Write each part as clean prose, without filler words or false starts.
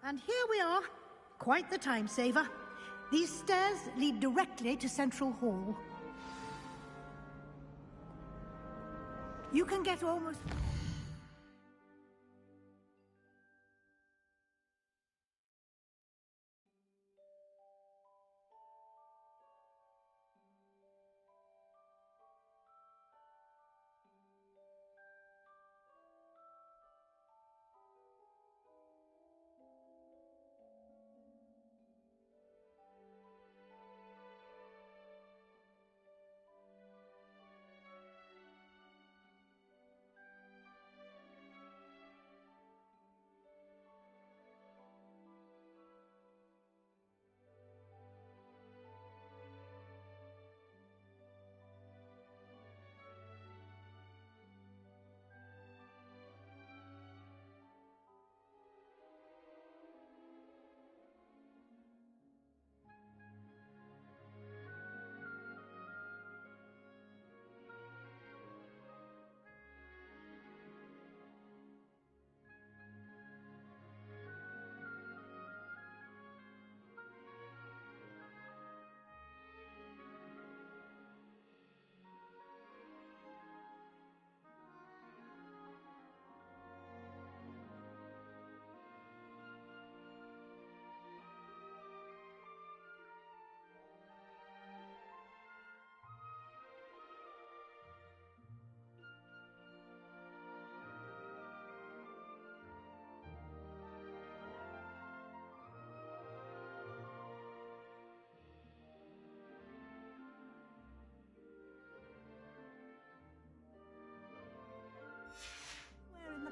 And here we are. Quite the time saver. These stairs lead directly to Central Hall. You can get almost...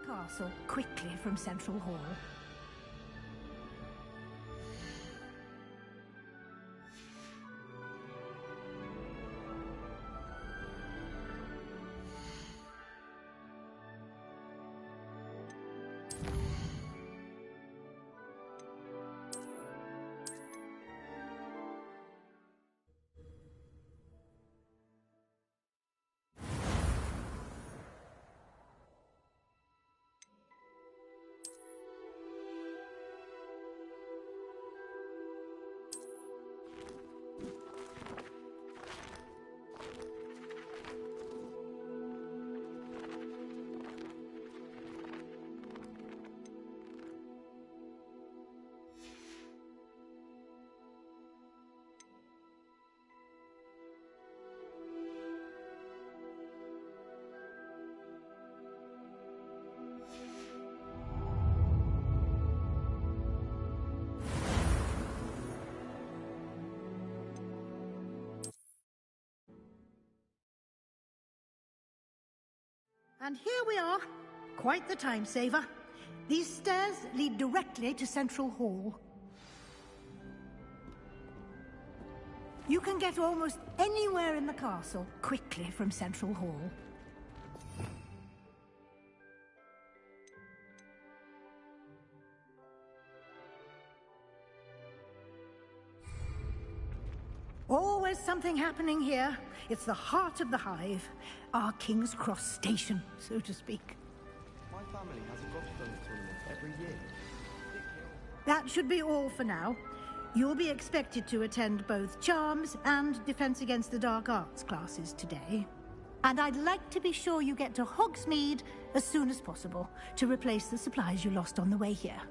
castle quickly from Central Hall. And here we are. Quite the time saver. These stairs lead directly to Central Hall. You can get almost anywhere in the castle quickly from Central Hall. Always something happening here. It's the heart of the hive. Our King's Cross station, so to speak. My family has a golf tournament every year. That should be all for now. You'll be expected to attend both Charms and Defense Against the Dark Arts classes today. And I'd like to be sure you get to Hogsmeade as soon as possible to replace the supplies you lost on the way here.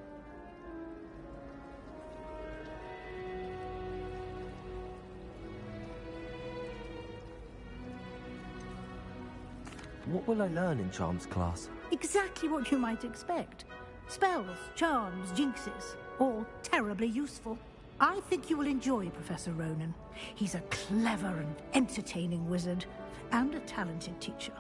What will I learn in Charms class? Exactly what you might expect. Spells, charms, jinxes, all terribly useful. I think you will enjoy Professor Ronan. He's a clever and entertaining wizard, and a talented teacher.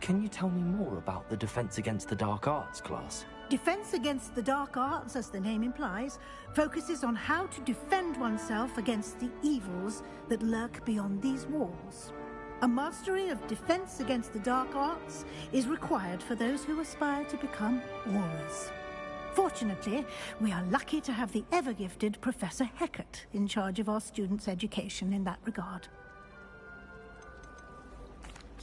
Can you tell me more about the Defense Against the Dark Arts class? Defense Against the Dark Arts, as the name implies, focuses on how to defend oneself against the evils that lurk beyond these walls. A mastery of Defense Against the Dark Arts is required for those who aspire to become Aurors. Fortunately, we are lucky to have the ever-gifted Professor Hecat in charge of our students' education in that regard.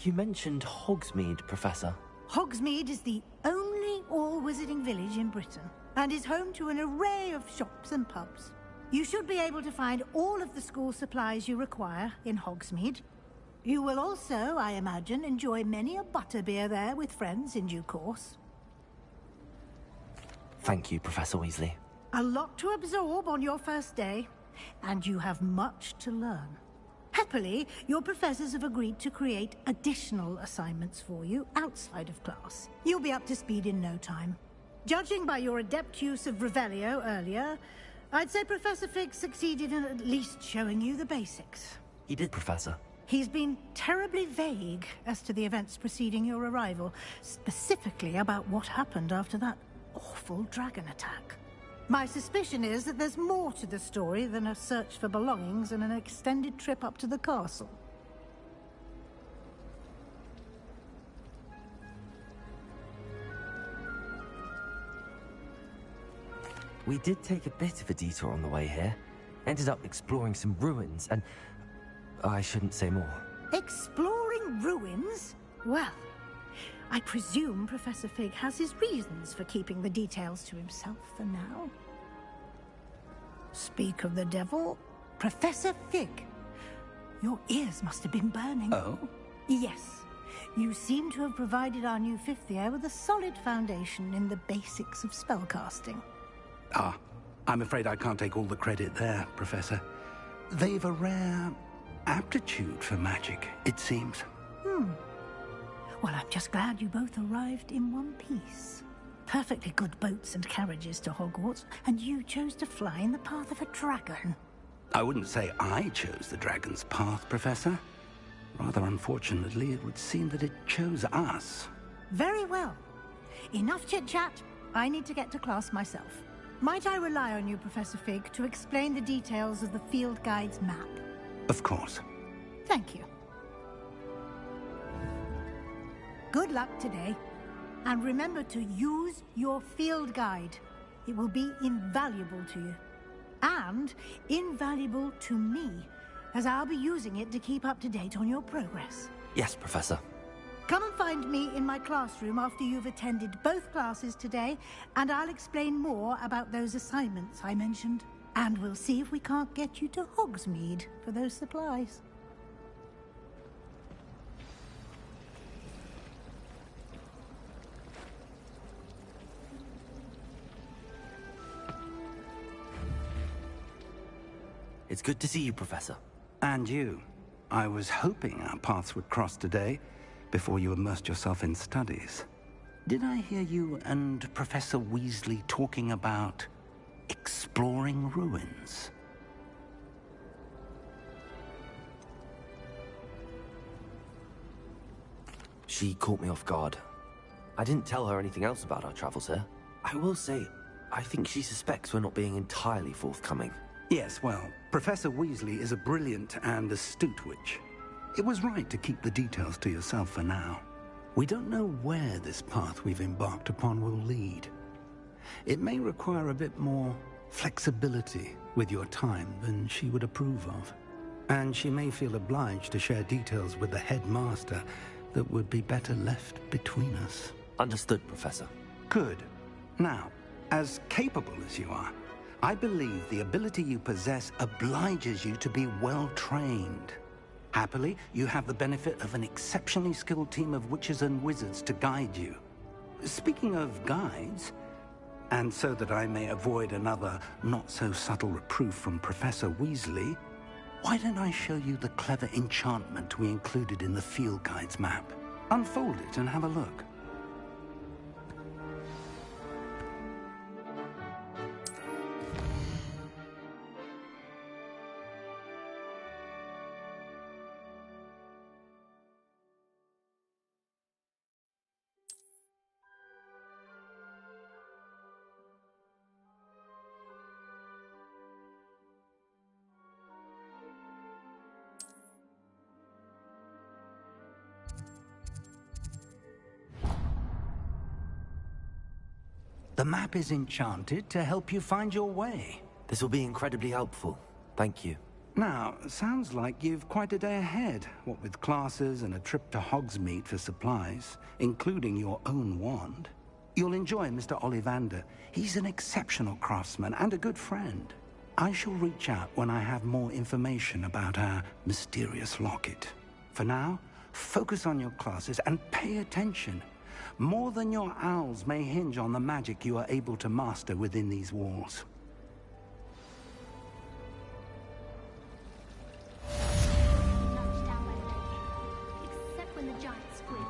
You mentioned Hogsmeade, Professor. Hogsmeade is the only only all-wizarding village in Britain, and is home to an array of shops and pubs. You should be able to find all of the school supplies you require in Hogsmeade. You will also, I imagine, enjoy many a butterbeer there with friends in due course. Thank you, Professor Weasley. A lot to absorb on your first day, and you have much to learn. Happily, your professors have agreed to create additional assignments for you outside of class. You'll be up to speed in no time. Judging by your adept use of Revelio earlier, I'd say Professor Fig succeeded in at least showing you the basics. He did, Professor. He's been terribly vague as to the events preceding your arrival, specifically about what happened after that awful dragon attack. My suspicion is that there's more to the story than a search for belongings and an extended trip up to the castle. We did take a bit of a detour on the way here. Ended up exploring some ruins and... I shouldn't say more. Exploring ruins? Well, I presume Professor Fig has his reasons for keeping the details to himself for now. Speak of the devil, Professor Fig. Your ears must have been burning. Oh? Yes. You seem to have provided our new fifth year with a solid foundation in the basics of spellcasting. Ah, I'm afraid I can't take all the credit there, Professor. They've a rare aptitude for magic, it seems. Well, I'm just glad you both arrived in one piece. Perfectly good boats and carriages to Hogwarts, and you chose to fly in the path of a dragon. I wouldn't say I chose the dragon's path, Professor. Rather unfortunately, it would seem that it chose us. Very well. Enough chit-chat. I need to get to class myself. Might I rely on you, Professor Fig, to explain the details of the field guide's map? Of course. Thank you. Good luck today. And remember to use your field guide. It will be invaluable to you. And invaluable to me, as I'll be using it to keep up to date on your progress. Yes, Professor. Come and find me in my classroom after you've attended both classes today, and I'll explain more about those assignments I mentioned. And we'll see if we can't get you to Hogsmeade for those supplies. It's good to see you, Professor. And you. I was hoping our paths would cross today, before you immersed yourself in studies. Did I hear you and Professor Weasley talking about exploring ruins? She caught me off guard. I didn't tell her anything else about our travels here. I will say, I think she suspects we're not being entirely forthcoming. Yes, well, Professor Weasley is a brilliant and astute witch. It was right to keep the details to yourself for now. We don't know where this path we've embarked upon will lead. It may require a bit more flexibility with your time than she would approve of. And she may feel obliged to share details with the headmaster that would be better left between us. Understood, Professor. Good. Now, as capable as you are, I believe the ability you possess obliges you to be well-trained. Happily, you have the benefit of an exceptionally skilled team of witches and wizards to guide you. Speaking of guides, and so that I may avoid another not-so-subtle reproof from Professor Weasley, why don't I show you the clever enchantment we included in the field guide's map? Unfold it and have a look. The map is enchanted to help you find your way. This will be incredibly helpful. Thank you. Now, sounds like you've quite a day ahead, what with classes and a trip to Hogsmeade for supplies, including your own wand. You'll enjoy Mr. Ollivander. He's an exceptional craftsman and a good friend. I shall reach out when I have more information about our mysterious locket. For now, focus on your classes and pay attention. More than your owls may hinge on the magic you are able to master within these walls. Except when the giant squids.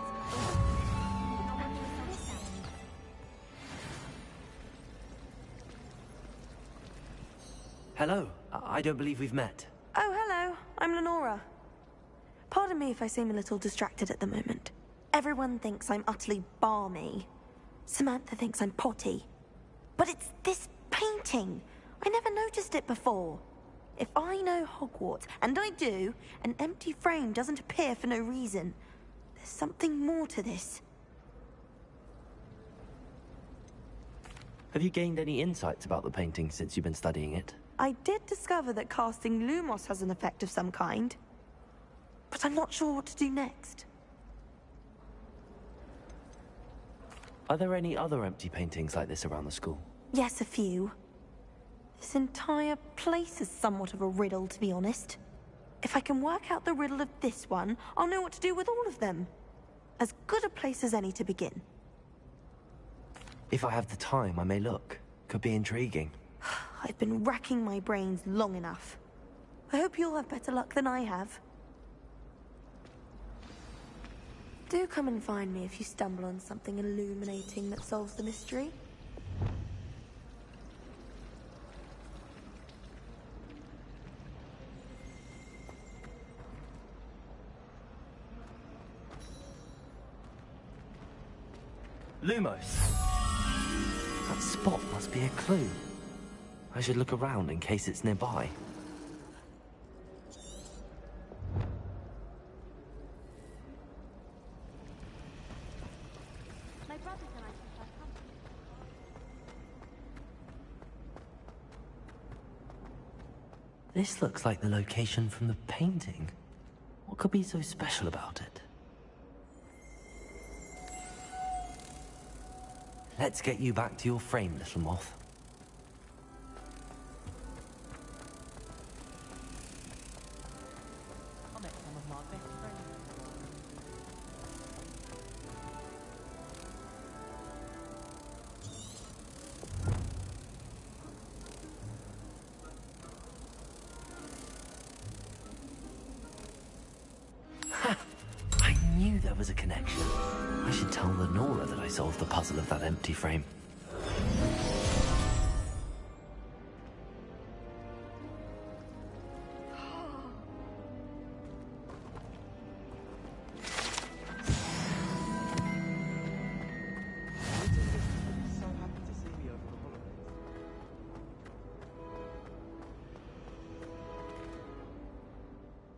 Hello. I don't believe we've met. Oh, hello. I'm Lenora. Pardon me if I seem a little distracted at the moment. Everyone thinks I'm utterly balmy. Samantha thinks I'm potty. But it's this painting. I never noticed it before. If I know Hogwarts, and I do, an empty frame doesn't appear for no reason. There's something more to this. Have you gained any insights about the painting since you've been studying it? I did discover that casting Lumos has an effect of some kind. But I'm not sure what to do next. Are there any other empty paintings like this around the school? Yes, a few. This entire place is somewhat of a riddle, to be honest. If I can work out the riddle of this one, I'll know what to do with all of them. As good a place as any to begin. If I have the time, I may look. Could be intriguing. I've been racking my brains long enough. I hope you'll have better luck than I have. Do come and find me if you stumble on something illuminating that solves the mystery. Lumos! That spot must be a clue. I should look around in case it's nearby. My brothers and I prefer company. This looks like the location from the painting. What could be so special about it? Let's get you back to your frame, little moth. I met some of my best friends. I knew there was a connection. I should tell Lenora that I solved the puzzle of that empty frame. So happy to see me over the holidays.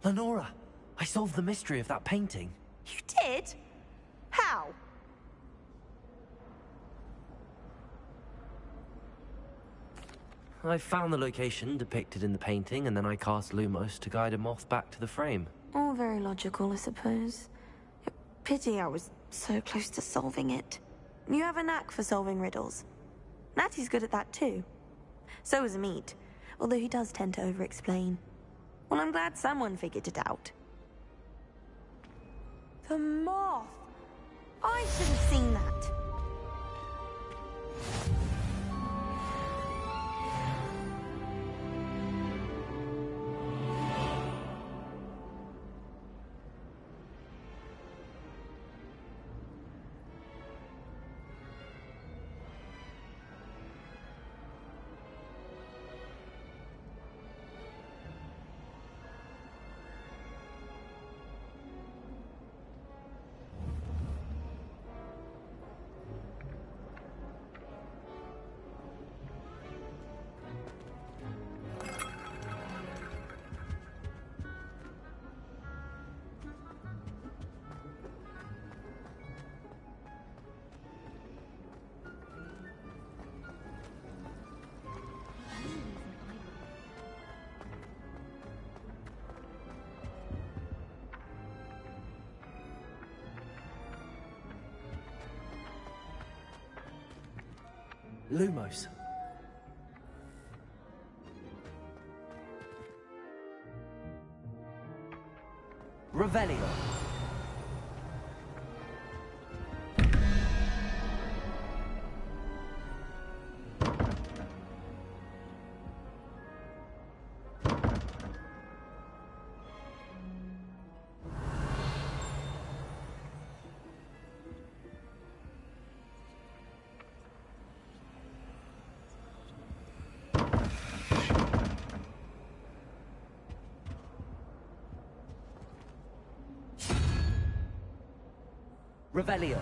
Lenora, I solved the mystery of that painting. You did? How? I found the location depicted in the painting, and then I cast Lumos to guide a moth back to the frame. All very logical, I suppose. Pity I was so close to solving it. You have a knack for solving riddles. Natty's good at that too. So is Amit, although he does tend to over-explain. Well, I'm glad someone figured it out. The moth! I should have seen that. Lumos. Revelio. Revelio.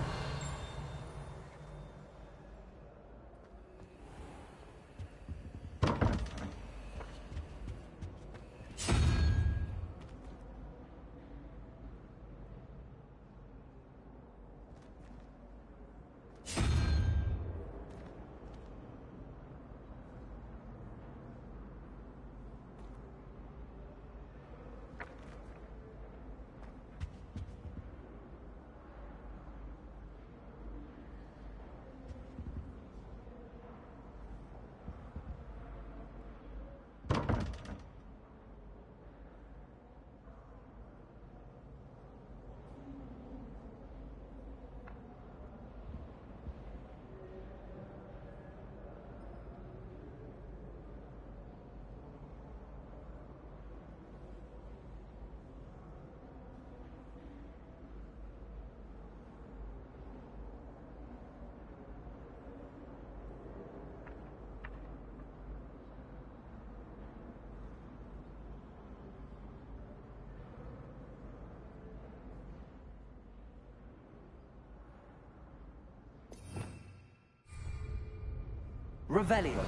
Revelio.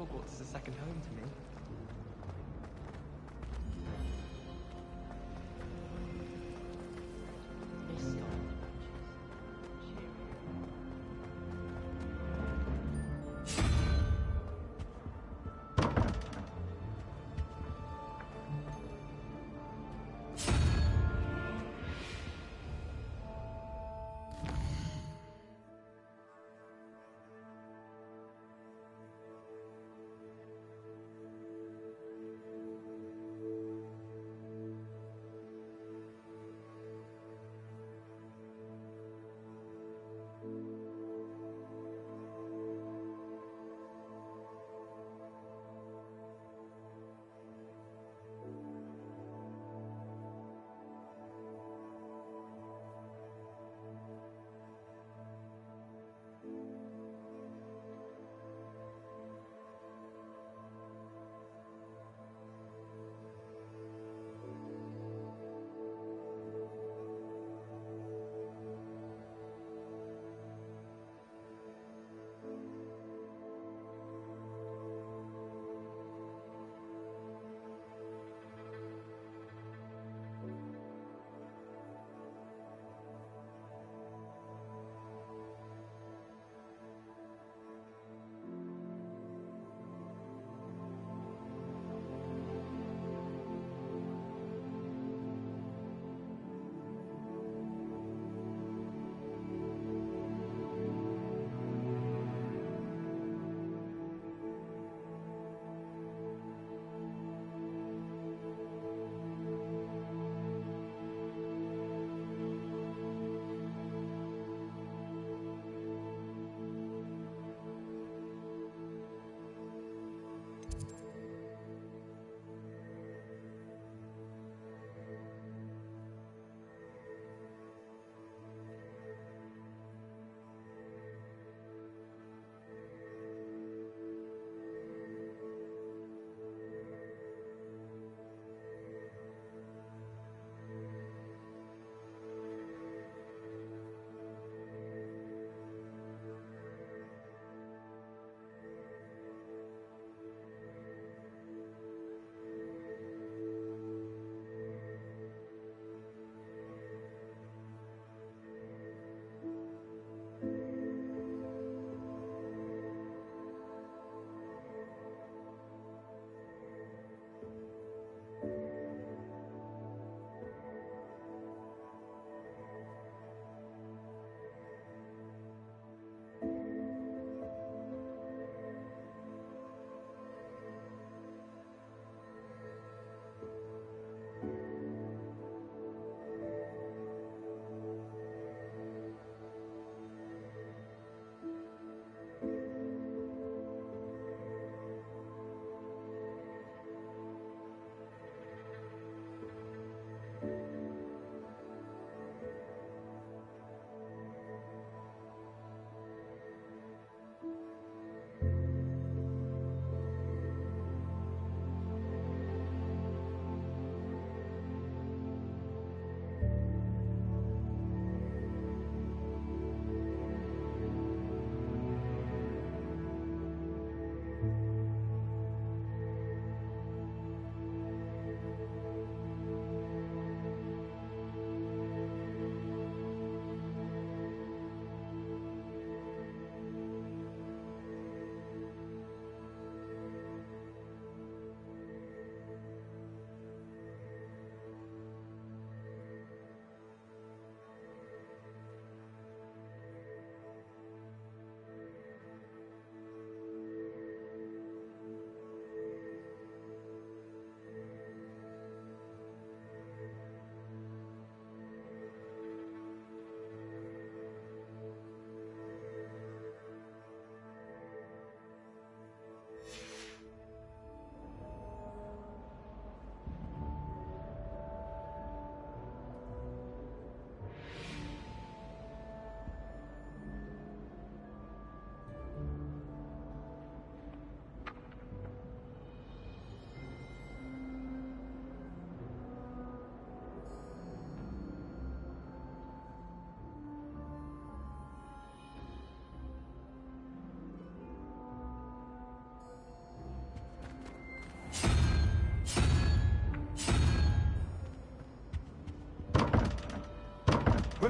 Hogwarts is a second home to me. This time.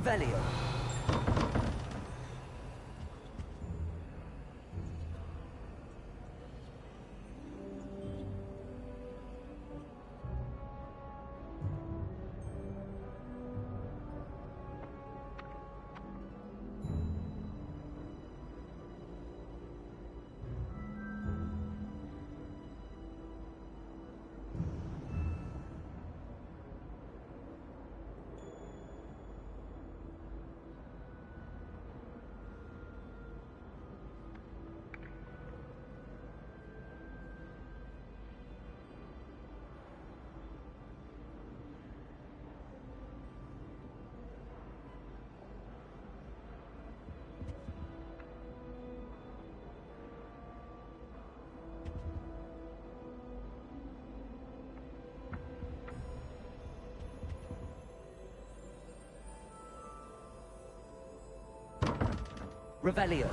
Revelio. Revelio.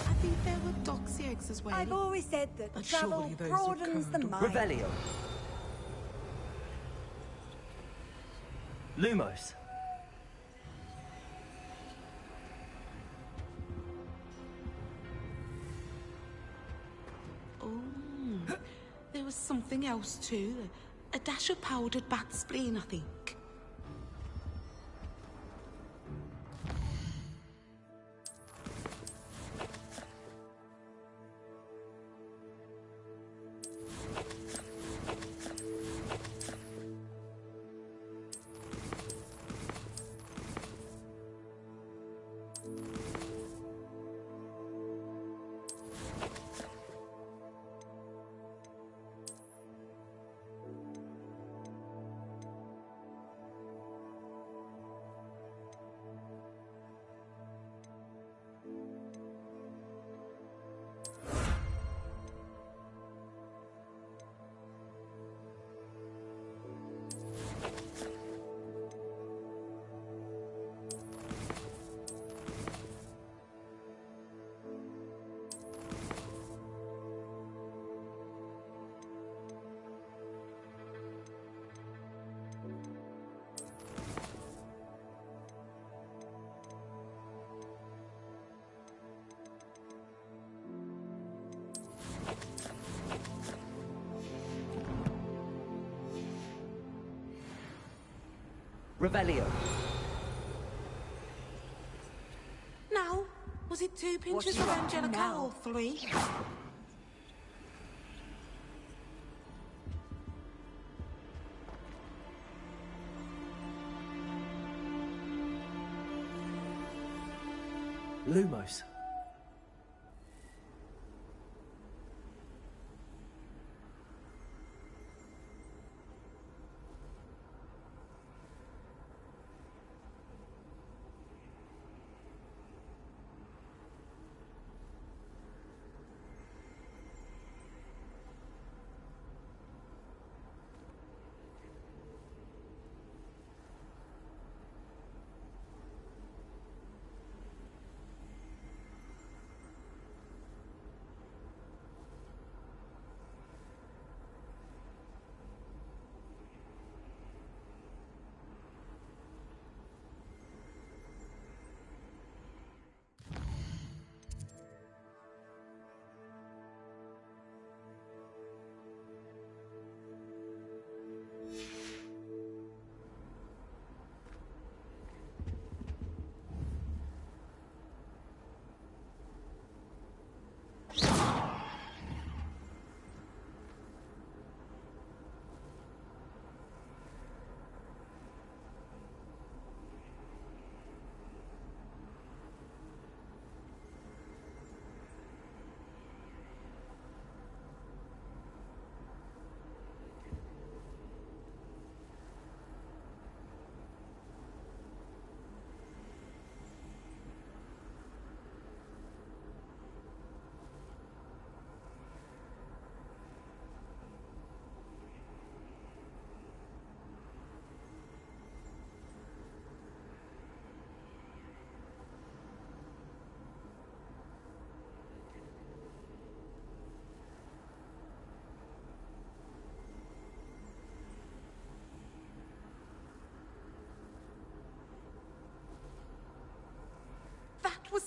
I think there were doxy eggs as well. I've always said that But travel surely those are broadens the code. mind. Revelio. Lumos. Oh, there was something else too. A dash of powdered bat spleen, I think. Revelio. Now, was it 2 pinches you of up to Angelica now? or 3? Lumos.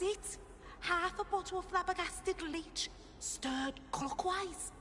That's it. Half a bottle of flabbergasted leech, stirred clockwise.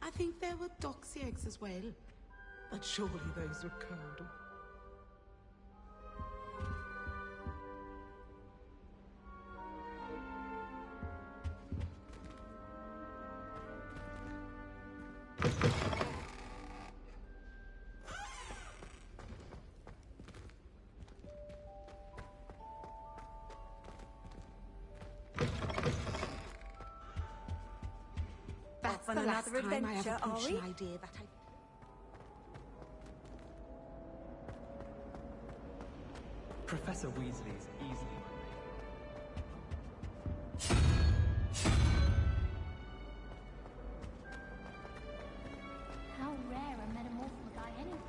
I think there were doxy eggs as well, but surely those were cold. That's on the last another time I adventure, ever are pushed we? an idea that I... Professor Weasley is easily How rare a metamorphic guy anyway.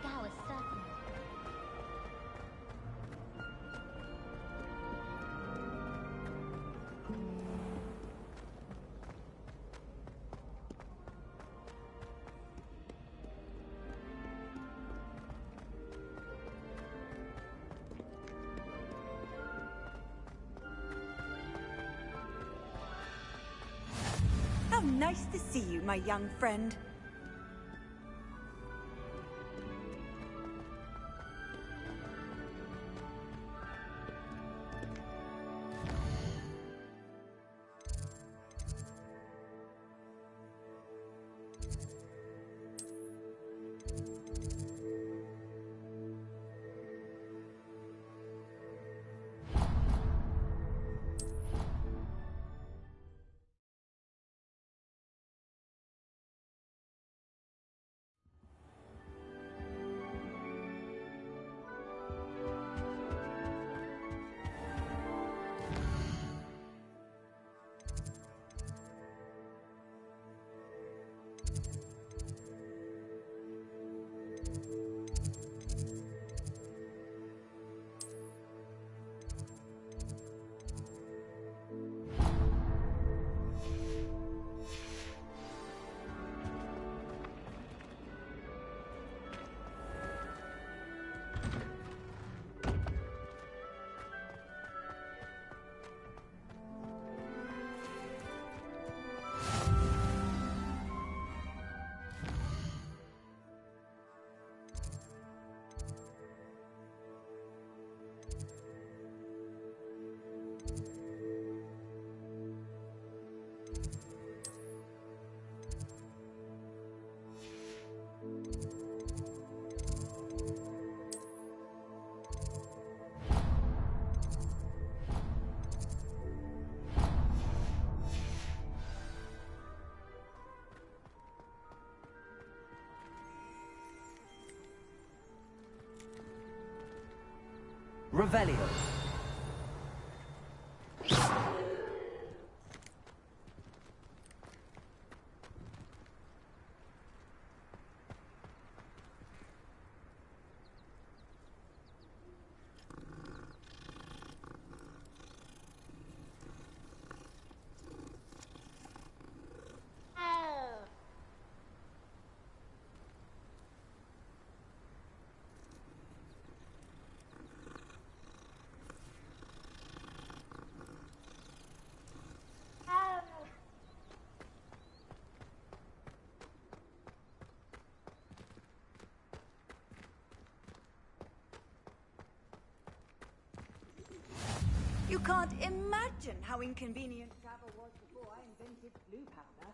scour certainly. How nice to see you, my young friend. Revelio. You can't imagine how inconvenient travel was before I invented blue powder.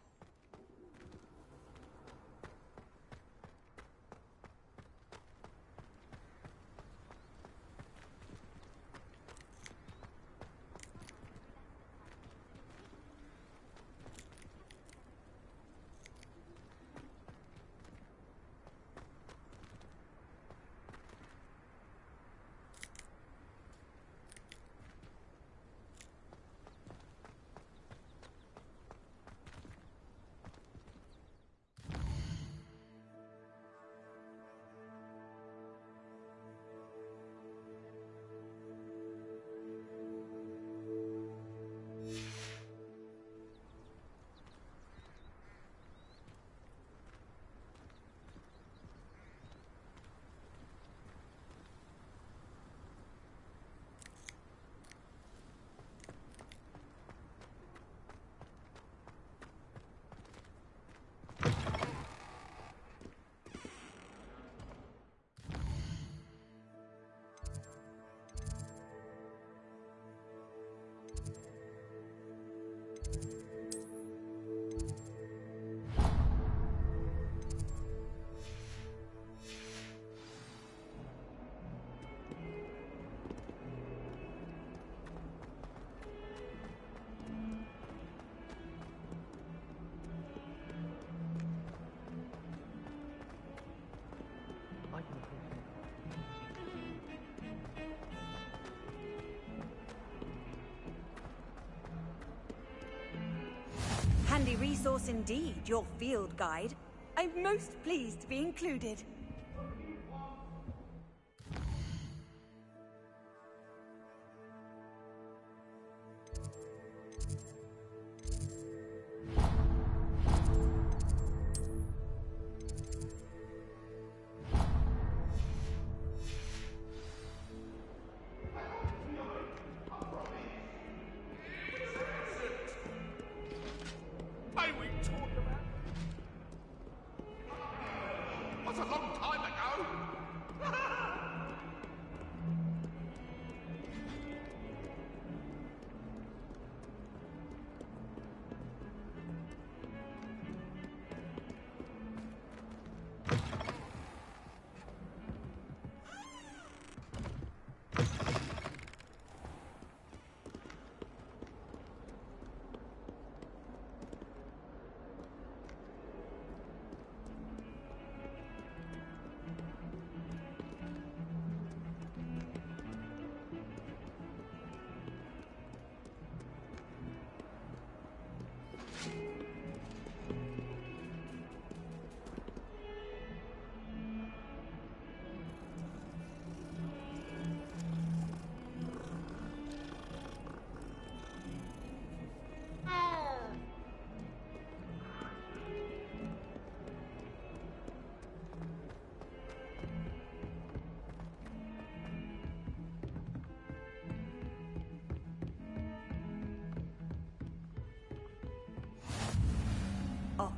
Handy resource indeed, your field guide. I'm most pleased to be included.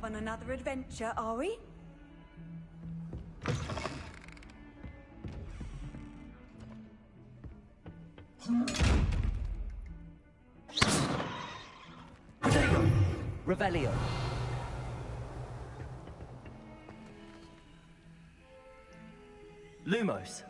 off on another adventure, are we? Revelio. Lumos.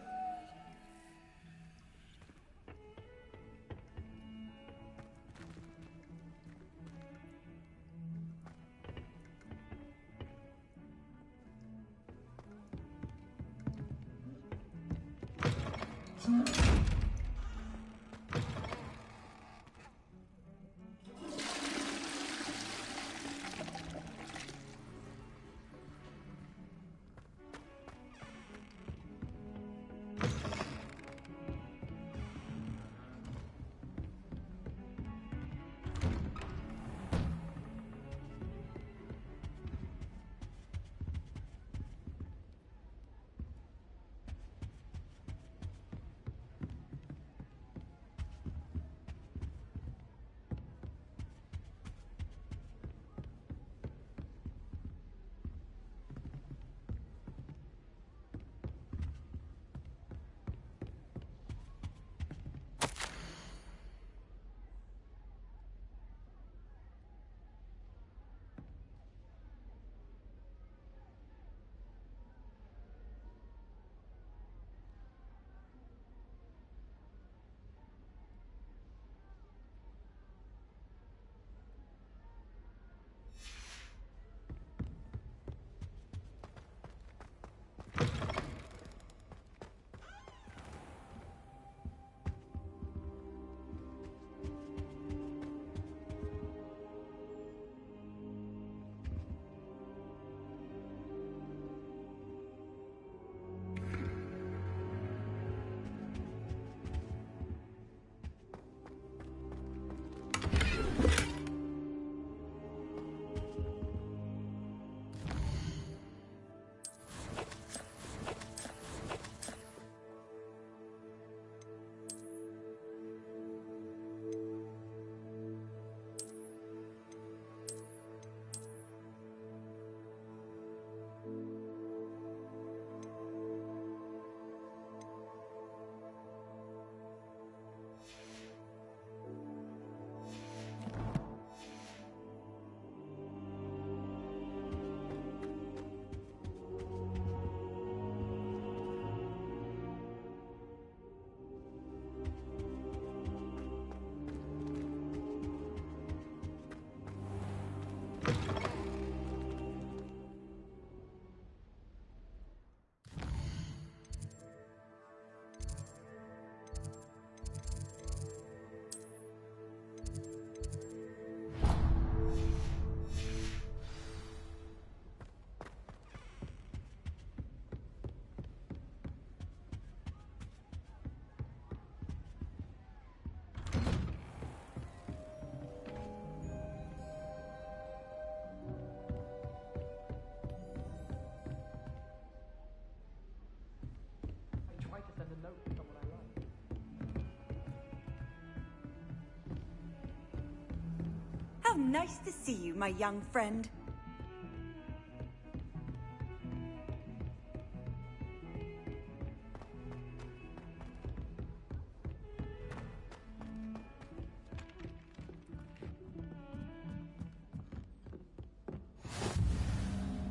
How nice to see you, my young friend.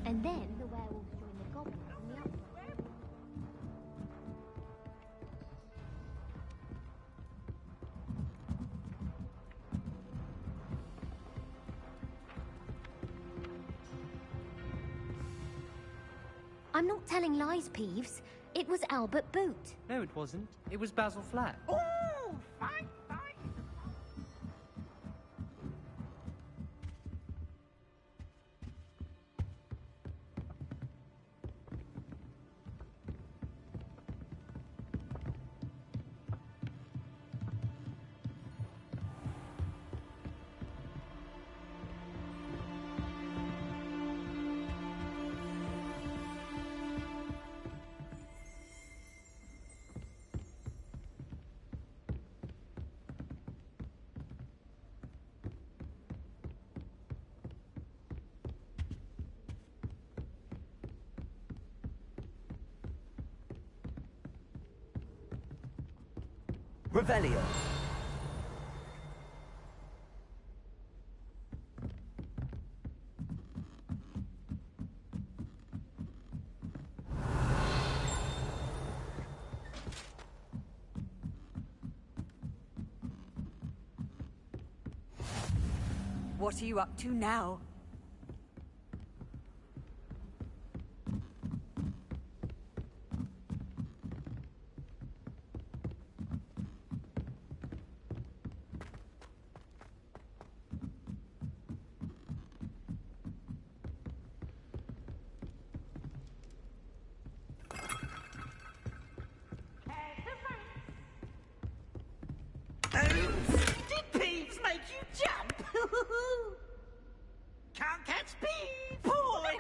And then the werewolves join the goblins in the uproar. I'm not telling lies, Peeves. It was Albert Boot. No, it wasn't. It was Basil Flat. Oh, fine, fine. Revelio. What are you up to now? Did peeves make you jump? Can't catch peeves, boy!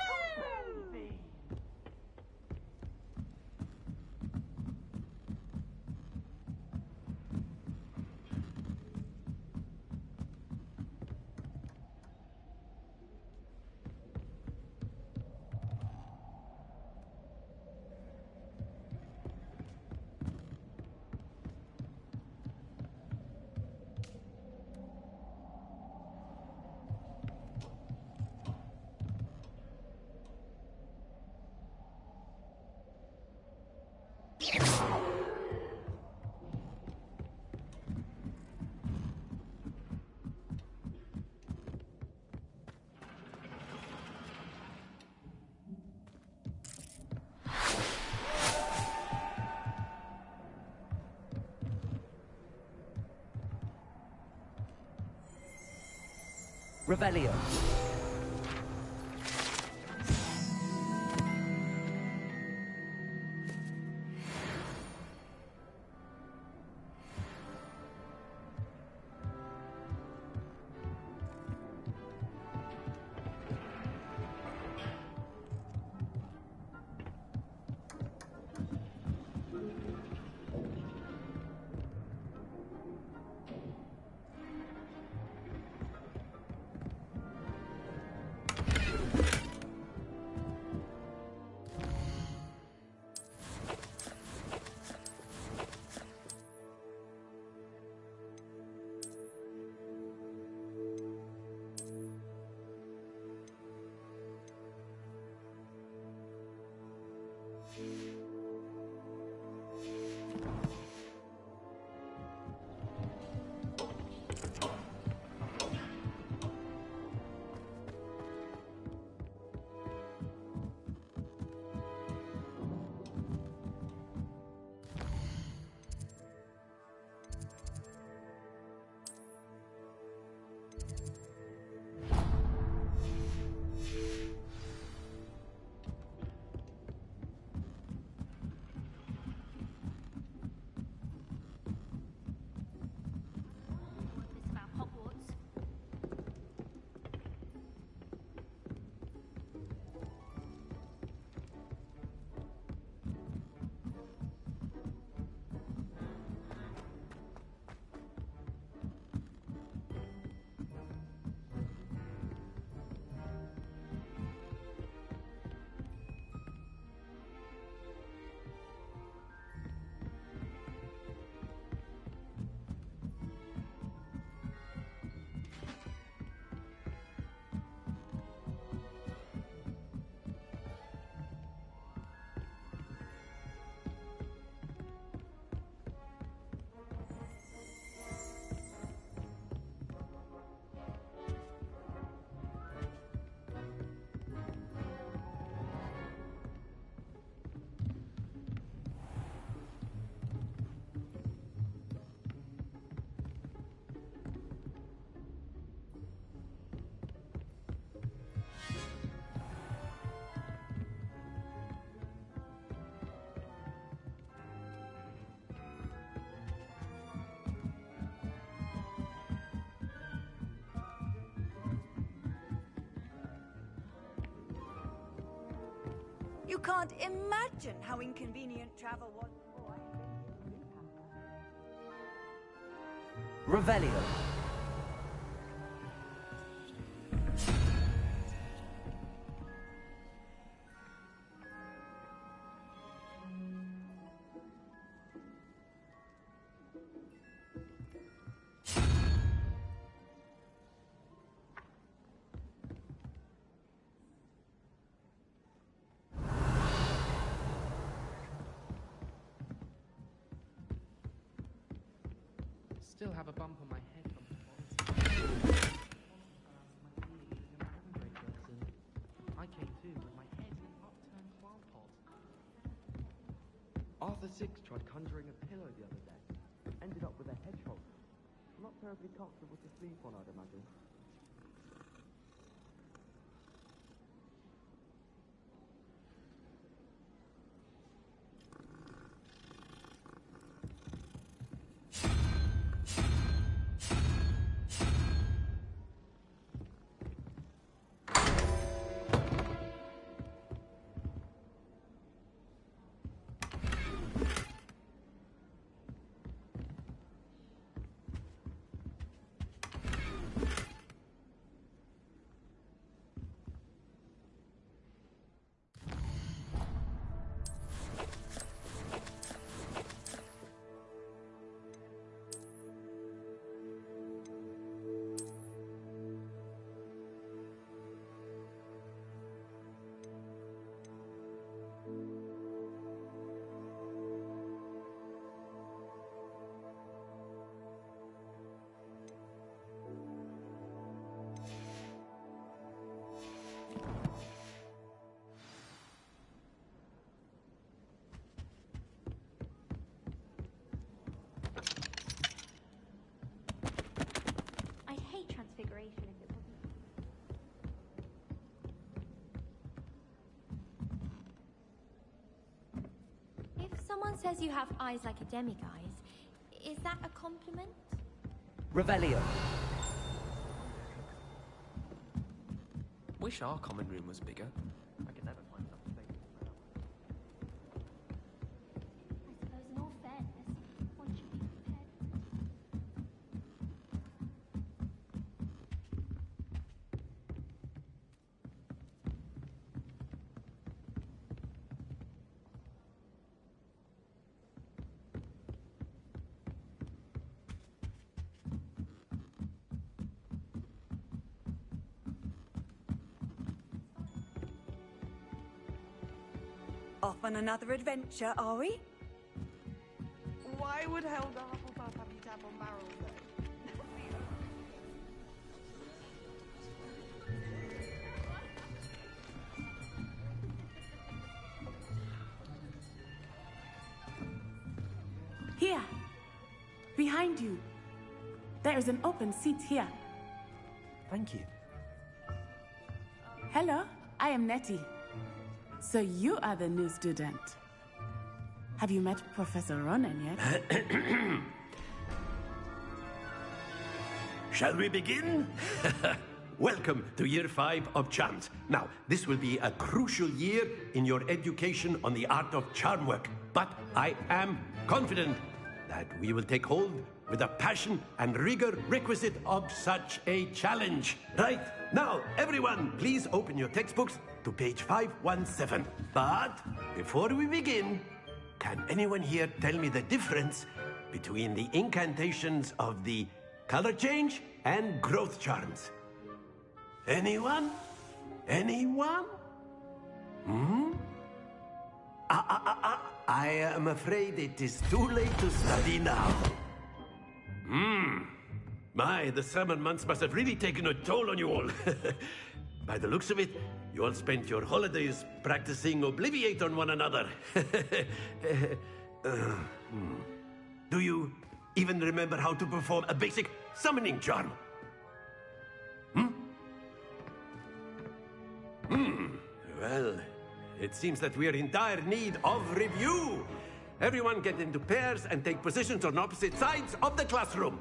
Revelio. This about Hogwarts. You can't imagine how inconvenient travel was before I invented blue powder. Revelio. still have a bump on my head from I came too with my head in an upturned plant pot. Arthur Six tried conjuring a pillow the other day. Ended up with a hedgehog. Not terribly comfortable to sleep on, I'd imagine. I'd hate transfiguration if it wasn't. If someone says you have eyes like a demiguise, is that a compliment? Revelio. Wish our common room was bigger. I could never find enough space. I suppose in all fairness, one should be prepared. Off on another adventure, are we? Why would Helga Hufflepuff have you tap on barrels, though? Here! Behind you! There is an open seat here. Thank you. Hello, I am Nettie. So you are the new student. Have you met Professor Ronan yet? Shall we begin? Welcome to Year 5 of Charms. Now, this will be a crucial year in your education on the art of charm work. But I am confident that we will take hold with the passion and rigor requisite of such a challenge. Right, now, everyone, please open your textbooks to page 517. But before we begin, can anyone here tell me the difference between the incantations of the color change and growth charms? Anyone? Anyone? I am afraid it is too late to study now. My, the summer months must have really taken a toll on you all. By the looks of it, you all spent your holidays practicing Obliviate on one another. Do you even remember how to perform a basic summoning charm? Well, it seems that we are in dire need of review. Everyone get into pairs and take positions on opposite sides of the classroom.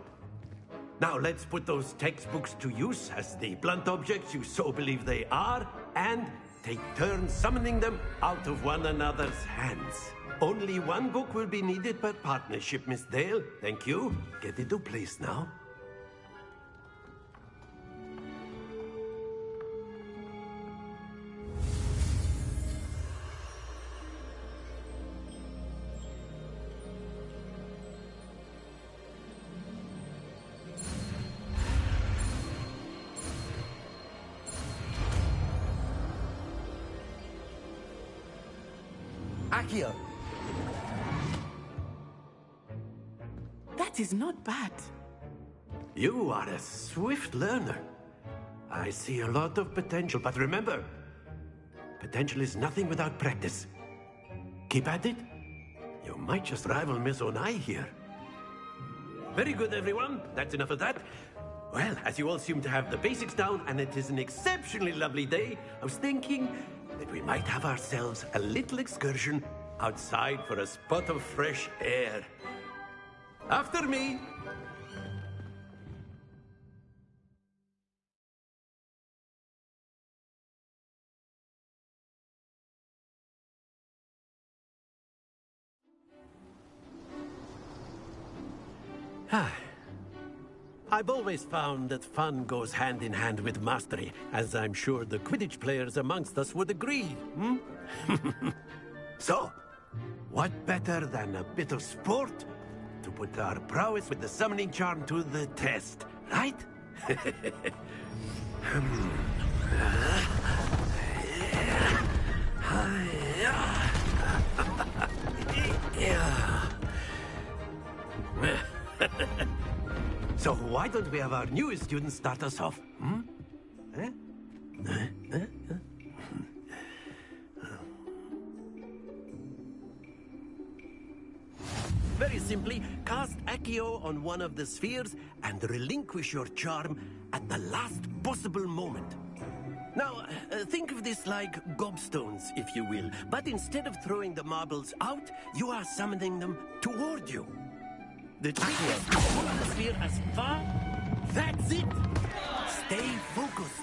Now let's put those textbooks to use as the blunt objects you so believe they are, and take turns summoning them out of one another's hands. Only one book will be needed per partnership, Miss Dale. Thank you. Get into place now. That is not bad. You are a swift learner. I see a lot of potential, but remember, potential is nothing without practice. Keep at it. You might just rival Miss Onai here. Very good, everyone. That's enough of that. Well, as you all seem to have the basics down, and it is an exceptionally lovely day, I was thinking that we might have ourselves a little excursion outside for a spot of fresh air. After me. I've always found that fun goes hand in hand with mastery, as I'm sure the Quidditch players amongst us would agree, So, what better than a bit of sport to put our prowess with the summoning charm to the test, right? So why don't we have our newest student start us off? Very simply, cast Accio on one of the spheres and relinquish your charm at the last possible moment. Now, think of this like gobstones, if you will, but instead of throwing the marbles out, you are summoning them toward you. The trick is to pull the sphere as far. That's it! Stay focused.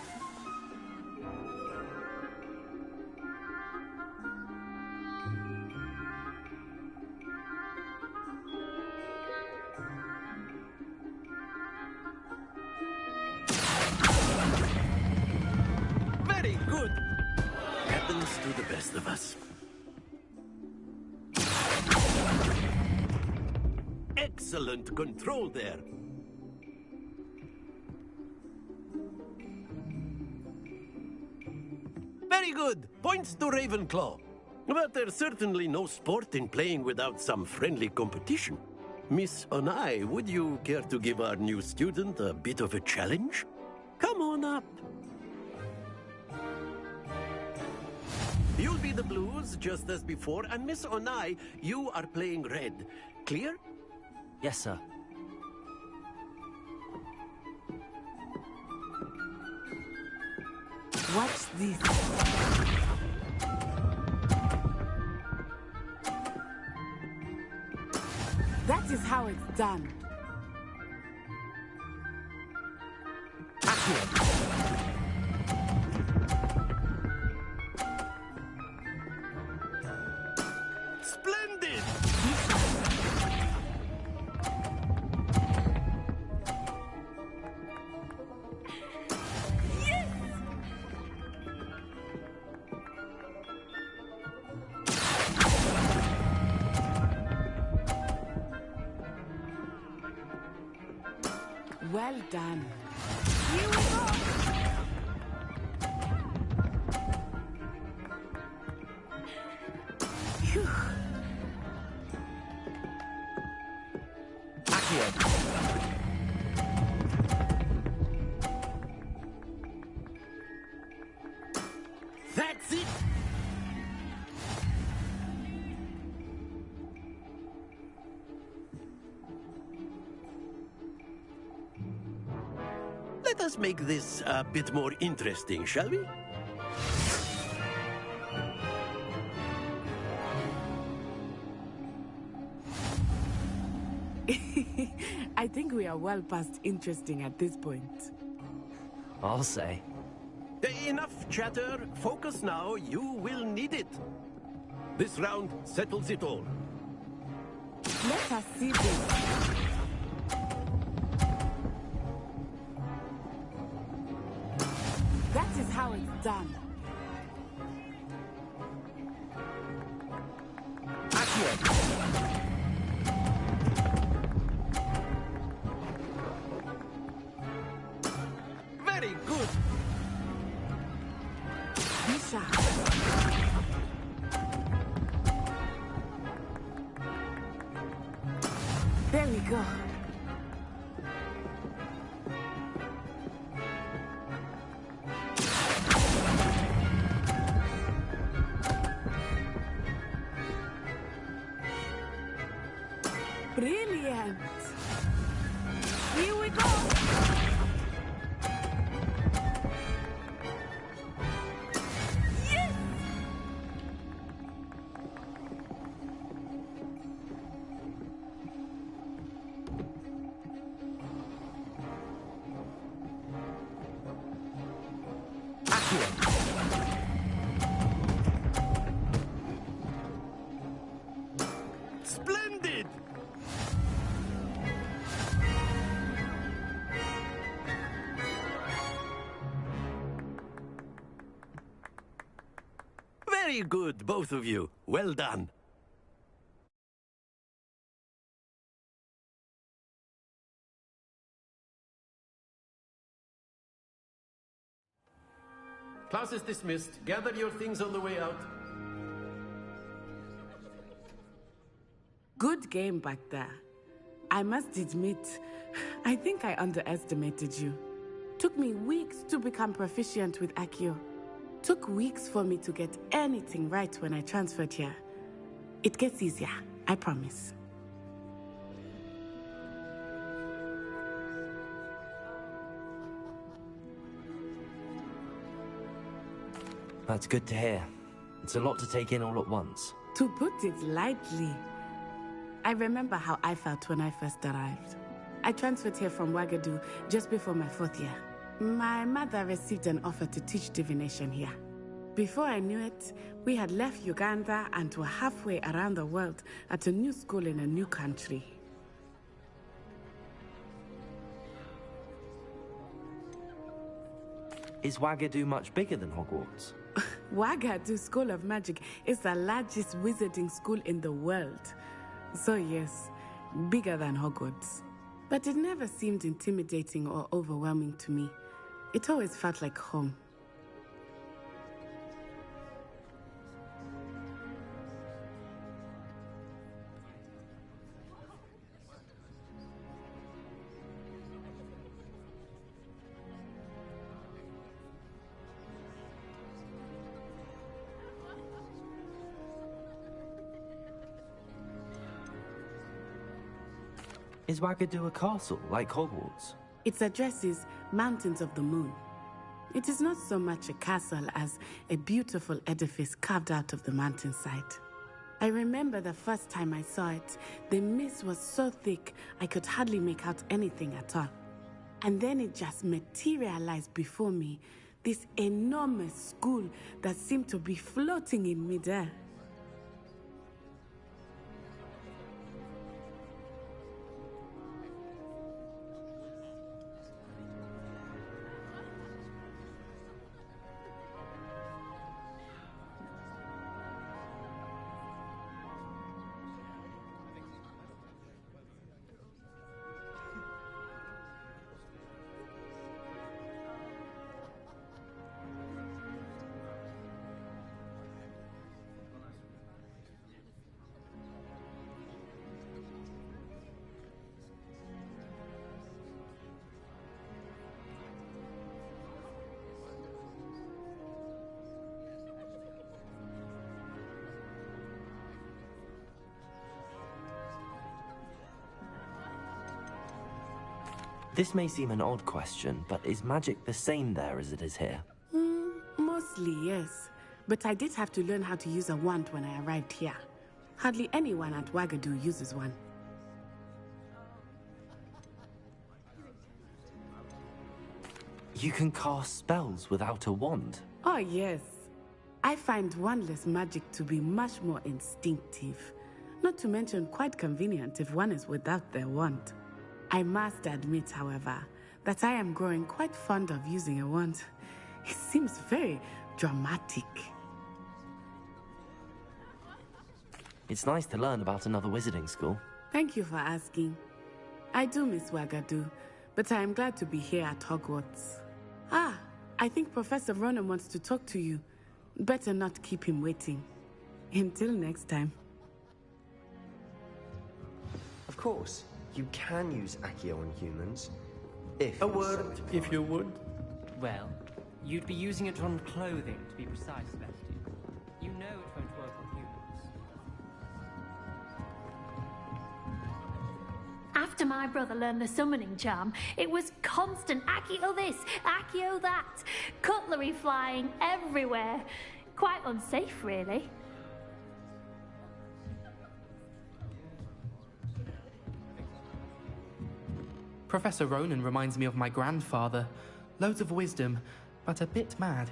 Very good. Happens to the best of us. Excellent control there. Very good. Points to Ravenclaw. But there's certainly no sport in playing without some friendly competition. Miss Onai, would you care to give our new student a bit of a challenge? Come on up. You'll be the blues, just as before, and Miss Onai, you are playing red. Clear? Yes, sir. Watch this. That is how it's done. Splendid! Well done. Here we go! That's it! Let us make this a bit more interesting, shall we? I think we are well past interesting at this point. I'll say. Enough chatter. Focus now. You will need it. This round settles it all. Let us see this. That is how it's done. Very good. Misha. There we go. Splendid! Very good, both of you. Well done. Class is dismissed. Gather your things on the way out. Good game back there. I must admit, I think I underestimated you. Took me weeks to become proficient with Accio. Took weeks for me to get anything right when I transferred here. It gets easier, I promise. That's good to hear. It's a lot to take in all at once. To put it lightly, I remember how I felt when I first arrived. I transferred here from Wagadu just before my 4th year. My mother received an offer to teach divination here. Before I knew it, we had left Uganda and were halfway around the world at a new school in a new country. Is Wagadu much bigger than Hogwarts? Wagadu School of Magic is the largest wizarding school in the world. So yes, bigger than Hogwarts. But it never seemed intimidating or overwhelming to me. It always felt like home. Is Wagadu a castle, like Hogwarts? Its address is Mountains of the Moon. It is not so much a castle as a beautiful edifice carved out of the mountainside. I remember the first time I saw it, the mist was so thick I could hardly make out anything at all. And then it just materialized before me, this enormous school that seemed to be floating in midair. This may seem an odd question, but is magic the same there as it is here? Mostly, yes. But I did have to learn how to use a wand when I arrived here. Hardly anyone at Wagadu uses one. You can cast spells without a wand? Oh, yes. I find wandless magic to be much more instinctive. Not to mention quite convenient if one is without their wand. I must admit, however, that I am growing quite fond of using a wand. It seems very dramatic. It's nice to learn about another wizarding school. Thank you for asking. I do miss Wagadu, but I am glad to be here at Hogwarts. Ah, I think Professor Ronan wants to talk to you. Better not keep him waiting. Until next time. Of course. You can use Accio on humans, if... A word, if you would. Well, you'd be using it on clothing, to be precise, Sebastian. You know it won't work on humans. After my brother learned the summoning charm, it was constant Accio this, Accio that. Cutlery flying everywhere. Quite unsafe, really. Professor Ronan reminds me of my grandfather. Loads of wisdom, but a bit mad.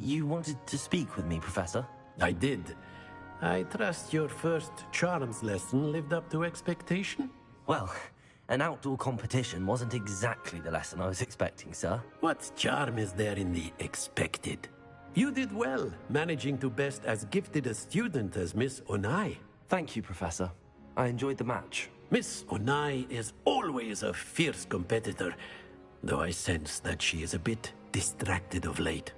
You wanted to speak with me, Professor? I did. I trust your first charms lesson lived up to expectation? Well, an outdoor competition wasn't exactly the lesson I was expecting, sir. What charm is there in the expected? You did well, managing to best as gifted a student as Miss Onai. Thank you, Professor. I enjoyed the match. Miss Onai is always a fierce competitor, though I sense that she is a bit distracted of late.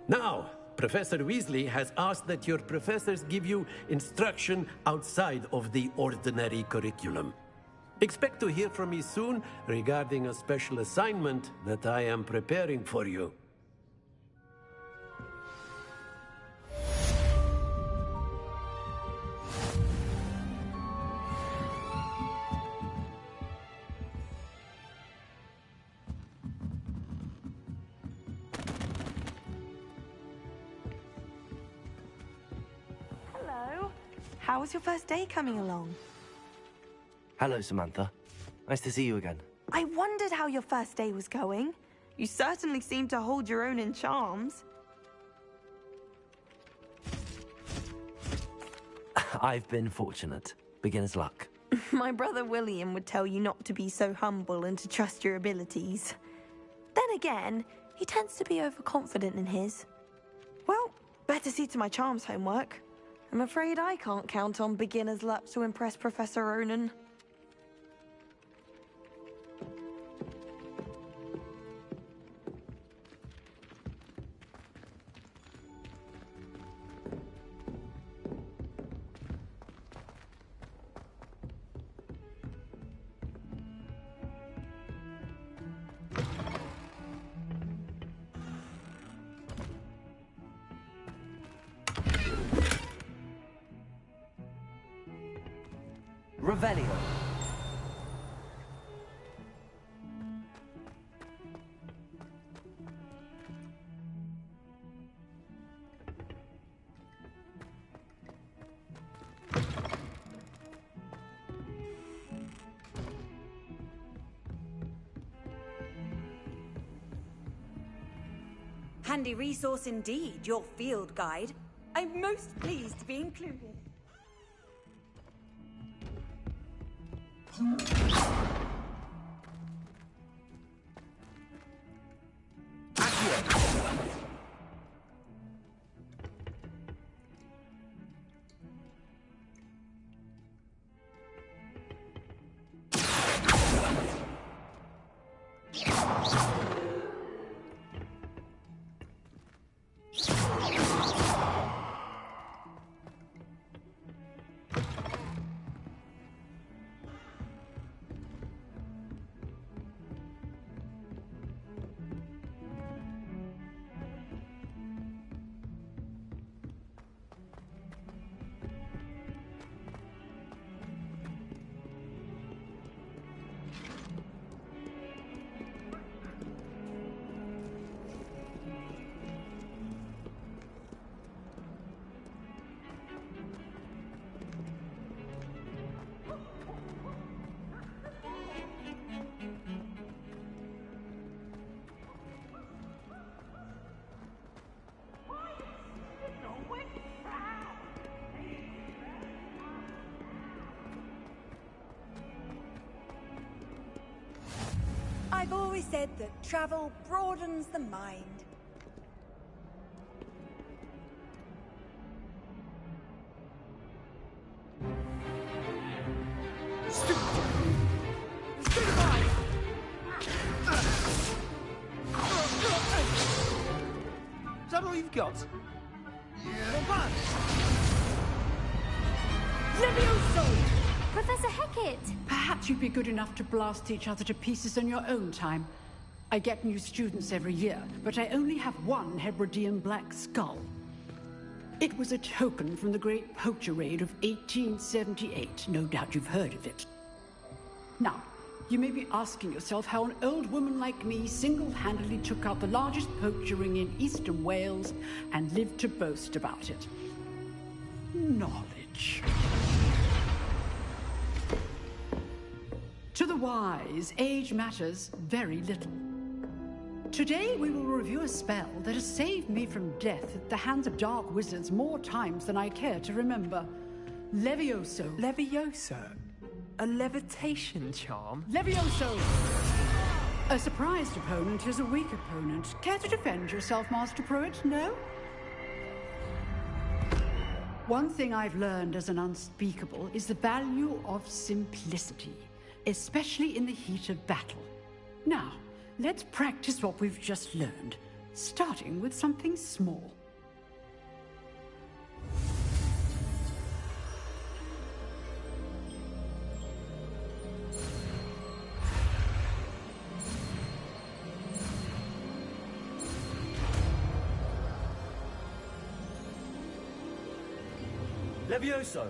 Now, Professor Weasley has asked that your professors give you instruction outside of the ordinary curriculum. Expect to hear from me soon regarding a special assignment that I am preparing for you. How was your first day coming along? Hello, Samantha. Nice to see you again. I wondered how your first day was going. You certainly seem to hold your own in charms. I've been fortunate. Beginner's luck. My brother William would tell you not to be so humble and to trust your abilities. Then again, he tends to be overconfident in his. Well, better see to my charms homework. I'm afraid I can't count on beginner's luck to impress Professor Ronan. Revelio. Handy resource indeed, your field guide. I'm most pleased to be included. I've always said that travel broadens the mind. Is that all you've got? Levioso! Professor Hecat! Perhaps you'd be good enough to blast each other to pieces on your own time. I get new students every year, but I only have one Hebridean black skull. It was a token from the Great Poacher Raid of 1878. No doubt you've heard of it. Now, you may be asking yourself how an old woman like me single-handedly took out the largest poacher ring in eastern Wales and lived to boast about it. Knowledge. To the wise, age matters very little. Today we will review a spell that has saved me from death at the hands of dark wizards more times than I care to remember. Levioso. Levioso? A levitation charm? Levioso! A surprised opponent is a weak opponent. Care to defend yourself, Master Pruitt? No? One thing I've learned as an unspeakable is the value of simplicity, especially in the heat of battle. Now, let's practice what we've just learned, starting with something small. Levioso!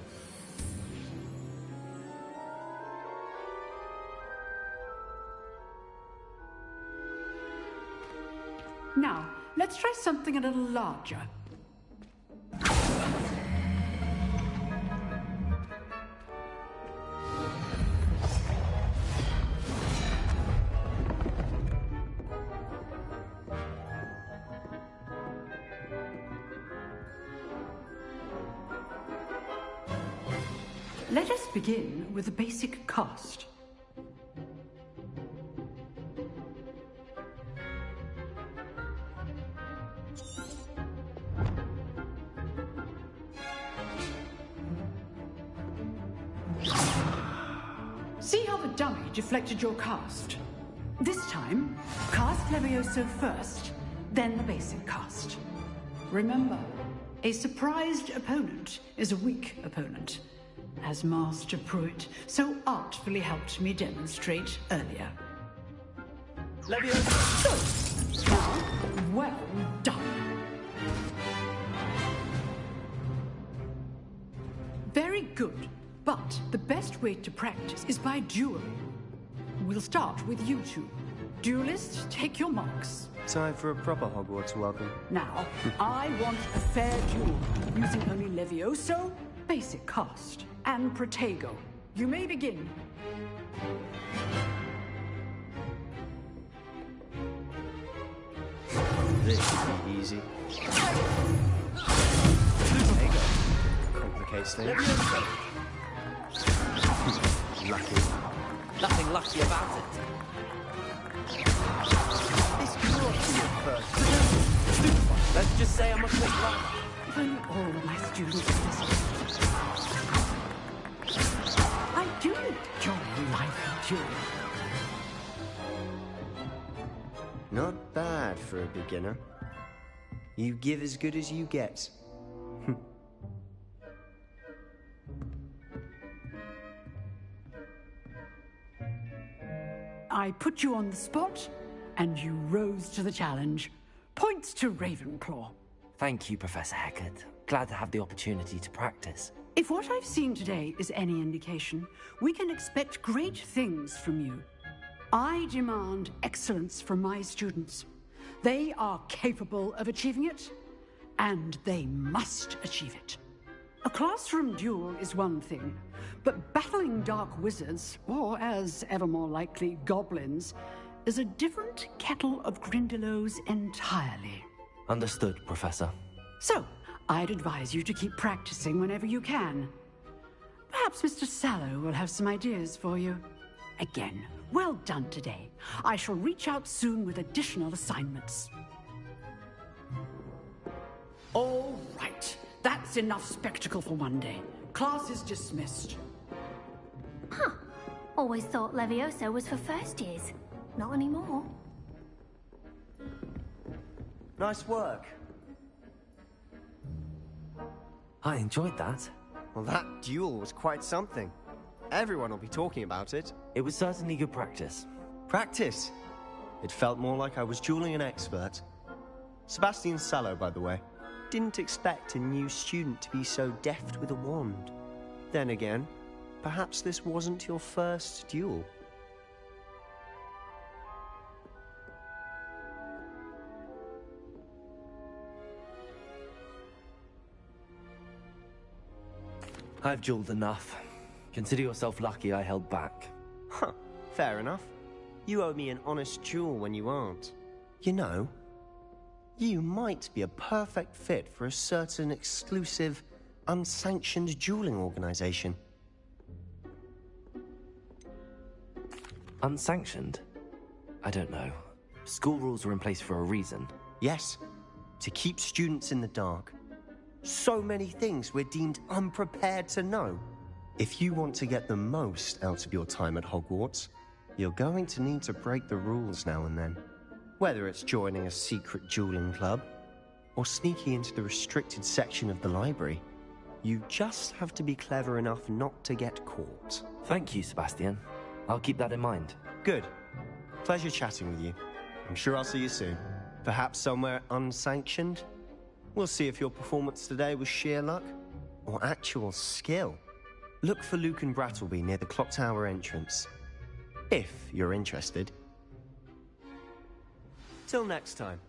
Now, let's try something a little larger. Let us begin with a basic cast. See how the dummy deflected your cast? This time, cast Levioso first, then the basic cast. Remember, a surprised opponent is a weak opponent, as Master Pruitt so artfully helped me demonstrate earlier. Levioso! Good. Now, well done. Very good, but the best way to practice is by dueling. We'll start with you two. Duelists, take your marks. Time for a proper Hogwarts welcome. Now, I want a fair duel, using only Levioso, basic cast, and Protego. You may begin. This should be easy. Protego complicates things. Lucky. Nothing lucky about it. This could not be your first. Let's just say I'm a quick learner. If only all of my students listened. I do enjoy life dueling. Not bad for a beginner. You give as good as you get. I put you on the spot, and you rose to the challenge. Points to Ravenclaw. Thank you, Professor Hecat. Glad to have the opportunity to practice. If what I've seen today is any indication, we can expect great things from you. I demand excellence from my students. They are capable of achieving it, and they must achieve it. A classroom duel is one thing, but battling dark wizards, or as ever more likely, goblins, is a different kettle of Grindylows entirely. Understood, Professor. So, I'd advise you to keep practicing whenever you can. Perhaps Mr. Sallow will have some ideas for you. Again, well done today. I shall reach out soon with additional assignments. All right. That's enough spectacle for one day. Class is dismissed. Huh. Always thought Levioso was for first years. Not anymore. Nice work. I enjoyed that. Well, that duel was quite something. Everyone will be talking about it. It was certainly good practice. Practice? It felt more like I was dueling an expert. Sebastian Sallow, by the way. Didn't expect a new student to be so deft with a wand. Then again, perhaps this wasn't your first duel. I've dueled enough. Consider yourself lucky I held back. Huh, fair enough. You owe me an honest duel when you aren't. You know, you might be a perfect fit for a certain exclusive, unsanctioned dueling organization. Unsanctioned? I don't know. School rules are in place for a reason. Yes, to keep students in the dark. So many things we're deemed unprepared to know. If you want to get the most out of your time at Hogwarts, you're going to need to break the rules now and then. Whether it's joining a secret dueling club, or sneaking into the restricted section of the library, you just have to be clever enough not to get caught. Thank you, Sebastian. I'll keep that in mind. Good. Pleasure chatting with you. I'm sure I'll see you soon. Perhaps somewhere unsanctioned? We'll see if your performance today was sheer luck or actual skill. Look for Luke and Brattleby near the clock tower entrance, if you're interested. Till next time.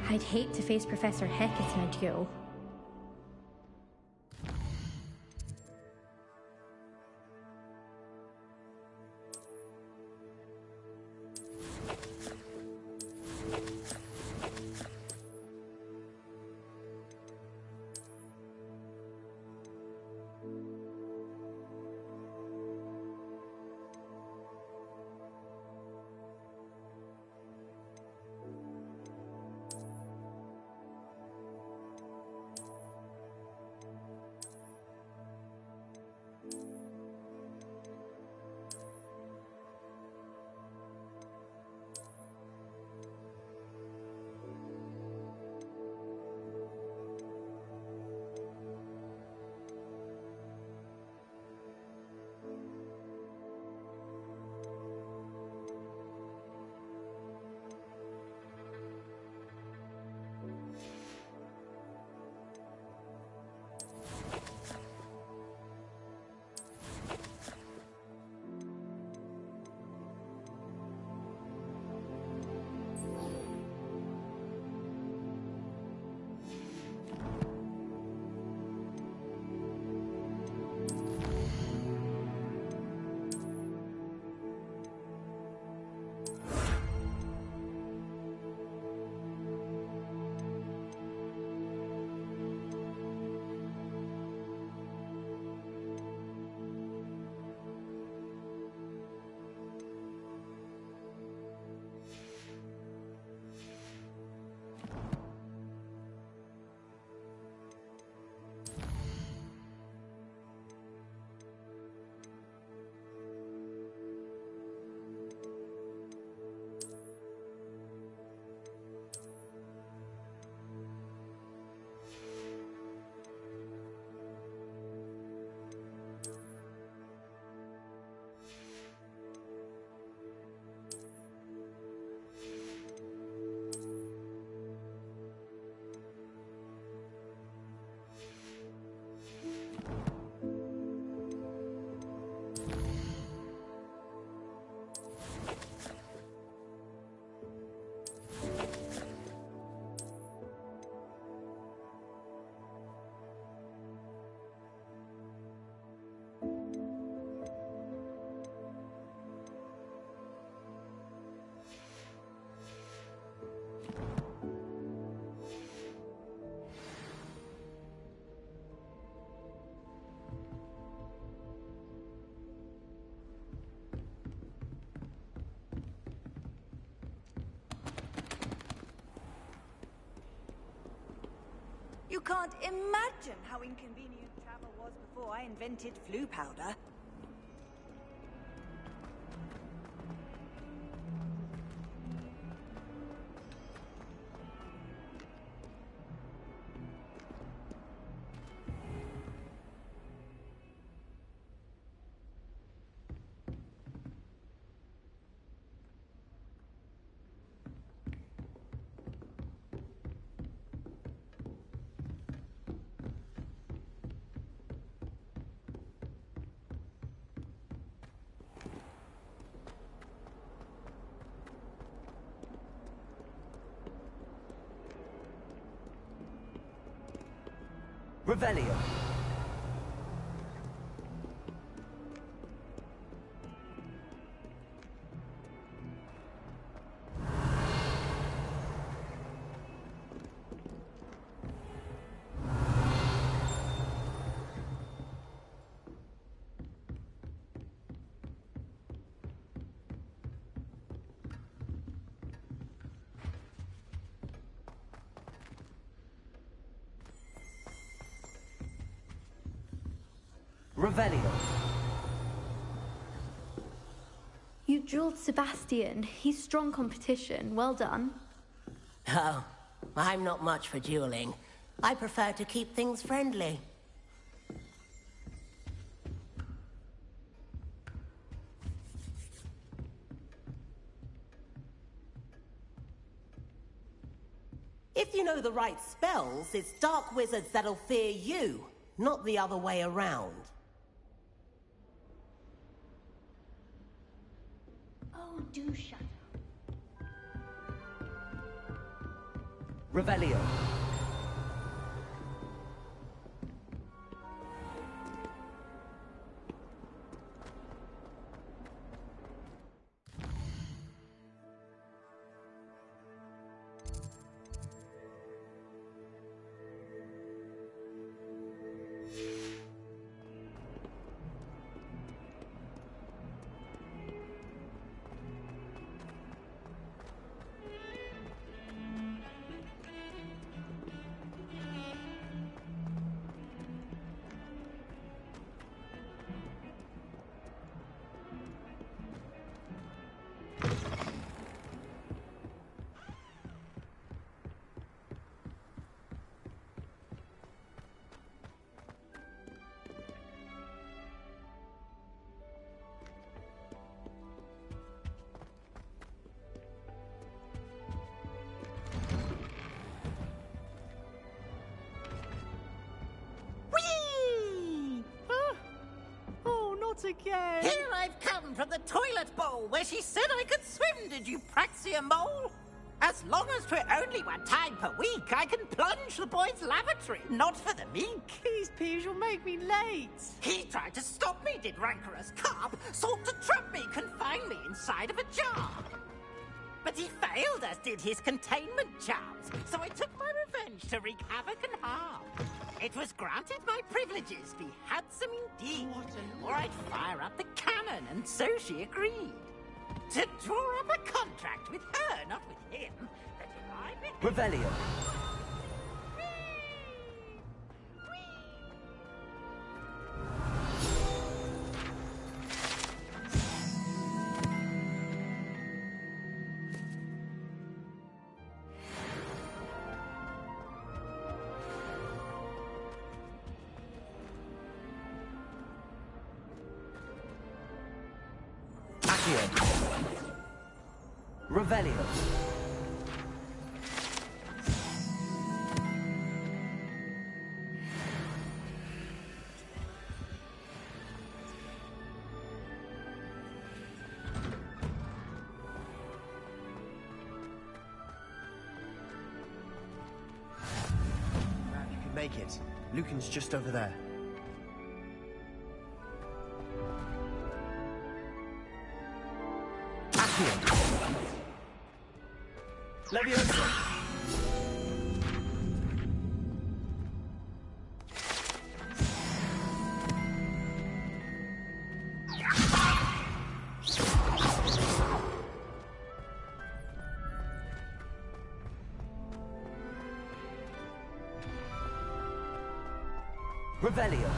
I'd hate to face Professor Hecat in a duel. You can't imagine how inconvenient travel was before I invented flu powder. Revelio. Revelio. You drilled Sebastian. He's strong competition. Well done. Oh, I'm not much for dueling. I prefer to keep things friendly. If you know the right spells, it's dark wizards that'll fear you, not the other way around. Oh, do shut up. Revelio. Again. Here I've come from the toilet bowl where she said I could swim, did you praxia mole? As long as 'twere only one time per week, I can plunge the boy's lavatory, not for the meek. These peeves will make me late. He tried to stop me, did rancorous carp, sought to trap me, confine me inside of a jar. But he failed, as did his containment charms, so I took my revenge to wreak havoc and harm. It was granted my privileges be handsome indeed, or I'd fire up the cannon, and so she agreed. To draw up a contract with her, not with him, that if I Revelio. Revelio. You can make it. Lucan's just over there. Leviosa! Revelio.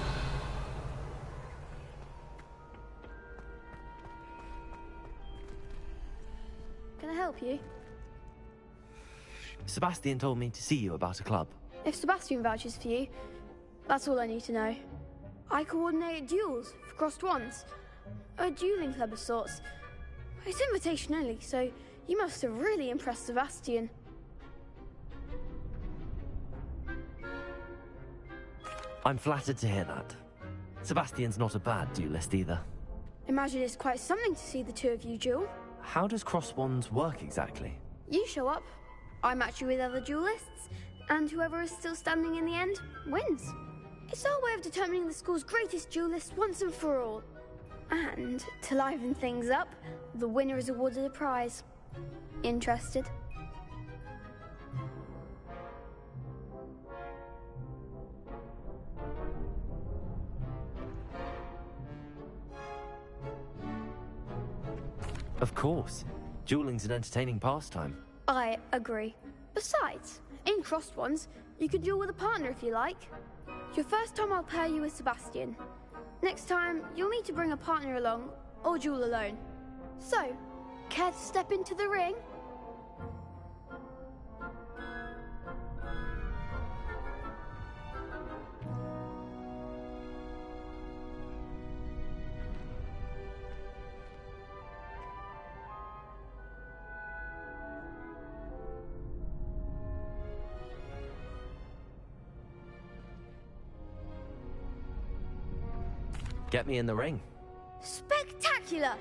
Can I help you? Sebastian told me to see you about a club. If Sebastian vouches for you, that's all I need to know. I coordinate duels for crossed wands. A dueling club of sorts. It's invitation only, so you must have really impressed Sebastian. I'm flattered to hear that. Sebastian's not a bad duelist either. Imagine it's quite something to see the two of you duel. How does cross wands work exactly? You show up, I match you with other duelists, and whoever is still standing in the end wins. It's our way of determining the school's greatest duelist once and for all. And to liven things up, the winner is awarded a prize. Interested? Of course. Dueling's an entertaining pastime. I agree. Besides, in crossed ones, you can duel with a partner if you like. Your first time I'll pair you with Sebastian. Next time, you'll need to bring a partner along, or duel alone. So, care to step into the ring? Get me in the ring. Spectacular!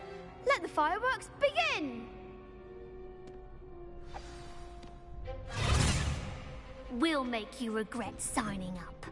Let the fireworks begin! We'll make you regret signing up.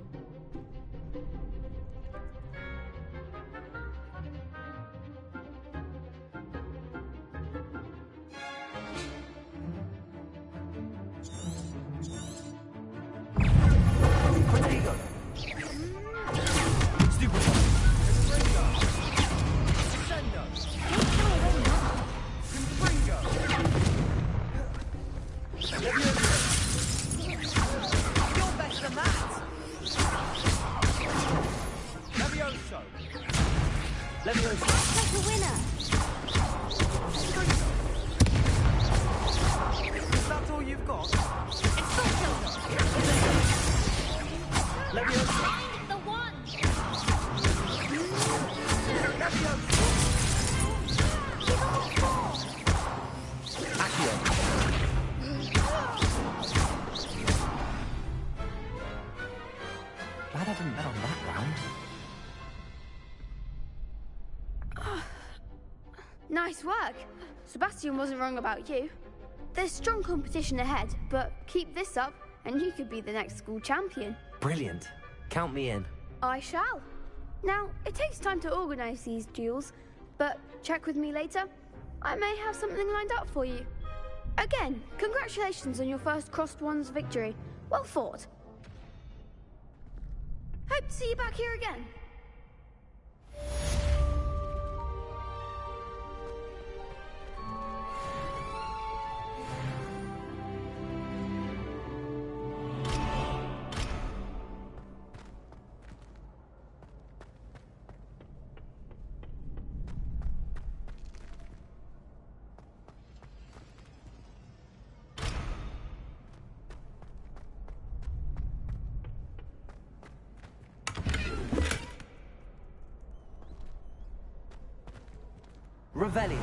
Glad I didn't bet on that round. Nice work. Sebastian wasn't wrong about you. There's strong competition ahead, but keep this up and you could be the next school champion. Brilliant. Count me in. I shall. Now, it takes time to organize these duels, but check with me later. I may have something lined up for you. Again, congratulations on your first Crossed Wands victory. Well fought. Hope to see you back here again. Revelio.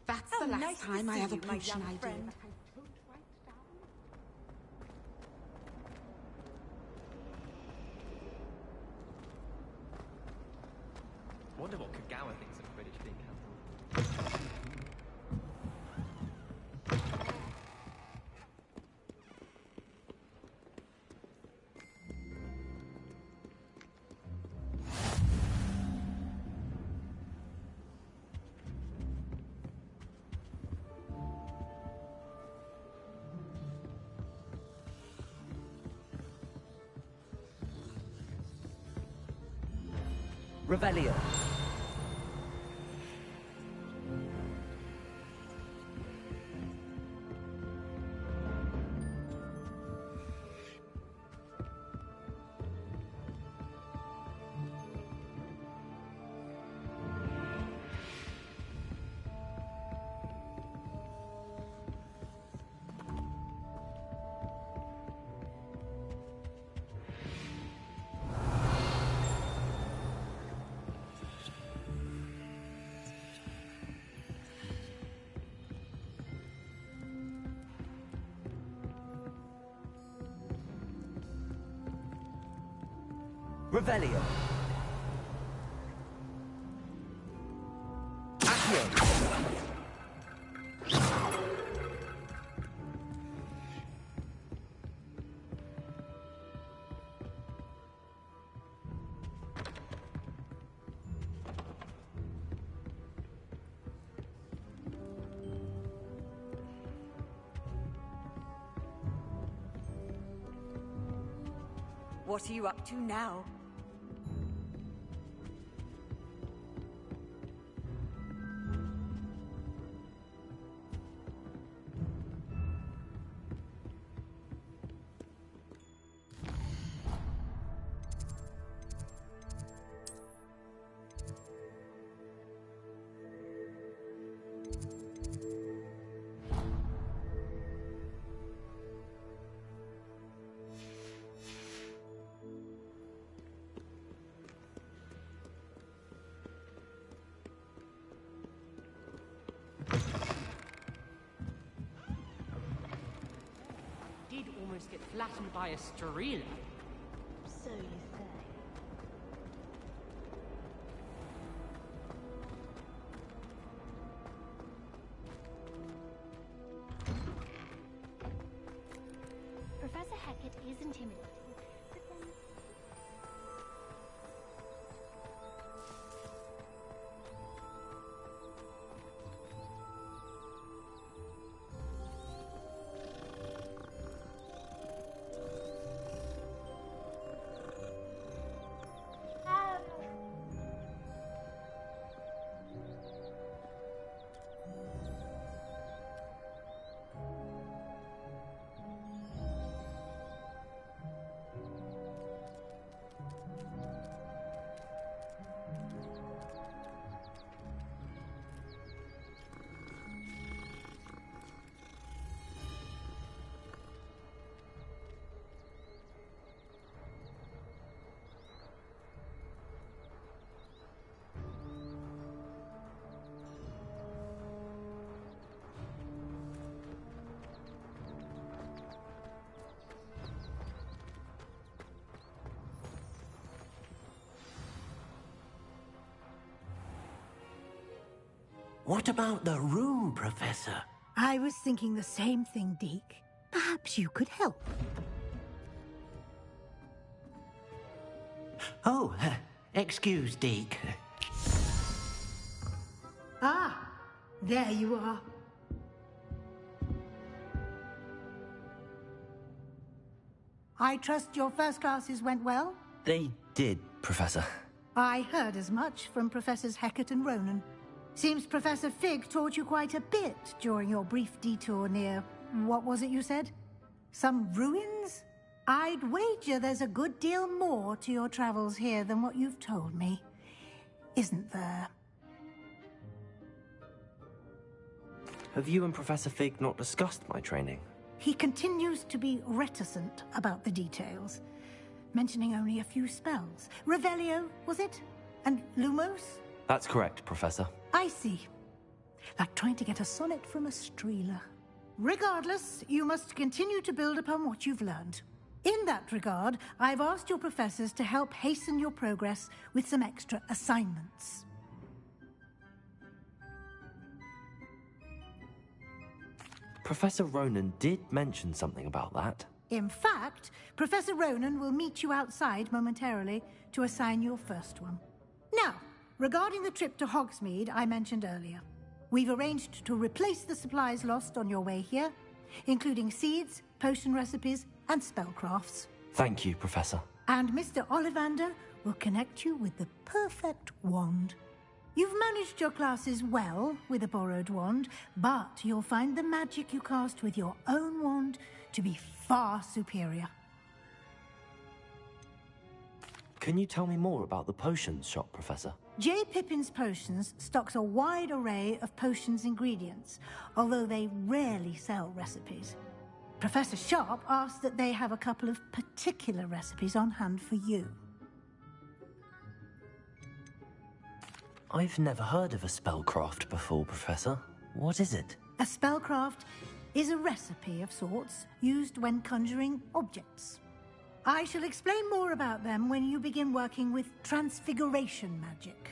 That's the last time I have a potion idea. Wonder what Kagawa thinks of British being cancelled. Revelio. Revelio. Accio. What are you up to now? Did almost get flattened by a Strela. So you say. Professor Hecat is intimidating, but then... What about the room, Professor? I was thinking the same thing, Deke. Perhaps you could help. Oh, excuse, Deke. Ah, there you are. I trust your first classes went well? They did, Professor. I heard as much from Professors Hecat and Ronan. Seems Professor Fig taught you quite a bit during your brief detour near... what was it you said? Some ruins? I'd wager there's a good deal more to your travels here than what you've told me. Isn't there? Have you and Professor Fig not discussed my training? He continues to be reticent about the details, mentioning only a few spells. Revelio, was it? And Lumos? That's correct, Professor. I see. Like trying to get a sonnet from a Strela. Regardless, you must continue to build upon what you've learned. In that regard, I've asked your professors to help hasten your progress with some extra assignments. Professor Ronan did mention something about that. In fact, Professor Ronan will meet you outside momentarily to assign your first one. Now, regarding the trip to Hogsmeade I mentioned earlier, we've arranged to replace the supplies lost on your way here, including seeds, potion recipes, and spellcrafts. Thank you, Professor. And Mr. Ollivander will connect you with the perfect wand. You've managed your classes well with a borrowed wand, but you'll find the magic you cast with your own wand to be far superior. Can you tell me more about the potions shop, Professor? J. Pippin's Potions stocks a wide array of potions ingredients, although they rarely sell recipes. Professor Sharp asked that they have a couple of particular recipes on hand for you. I've never heard of a spellcraft before, Professor. What is it? A spellcraft is a recipe of sorts used when conjuring objects. I shall explain more about them when you begin working with transfiguration magic.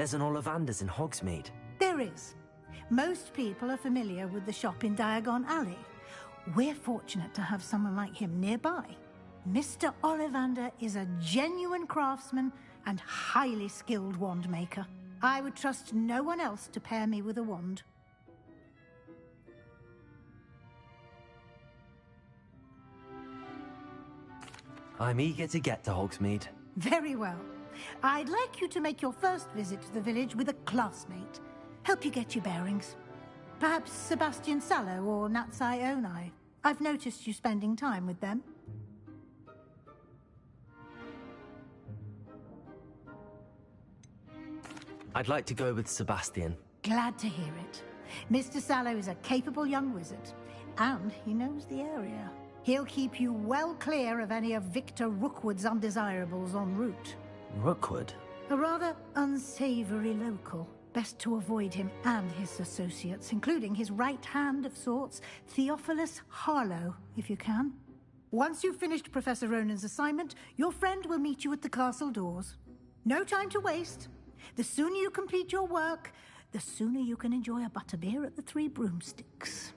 There's an Ollivander's in Hogsmeade. There is. Most people are familiar with the shop in Diagon Alley. We're fortunate to have someone like him nearby. Mr. Ollivander is a genuine craftsman and highly skilled wand maker. I would trust no one else to pair me with a wand. I'm eager to get to Hogsmeade. Very well. I'd like you to make your first visit to the village with a classmate. Help you get your bearings. Perhaps Sebastian Sallow or Natsai Onai. I've noticed you spending time with them. I'd like to go with Sebastian. Glad to hear it. Mr. Sallow is a capable young wizard, and he knows the area. He'll keep you well clear of any of Victor Rookwood's undesirables en route. Rookwood? A rather unsavory local. Best to avoid him and his associates, including his right hand of sorts, Theophilus Harlow, if you can. Once you've finished Professor Ronan's assignment, your friend will meet you at the castle doors. No time to waste. The sooner you complete your work, the sooner you can enjoy a butterbeer at the Three Broomsticks.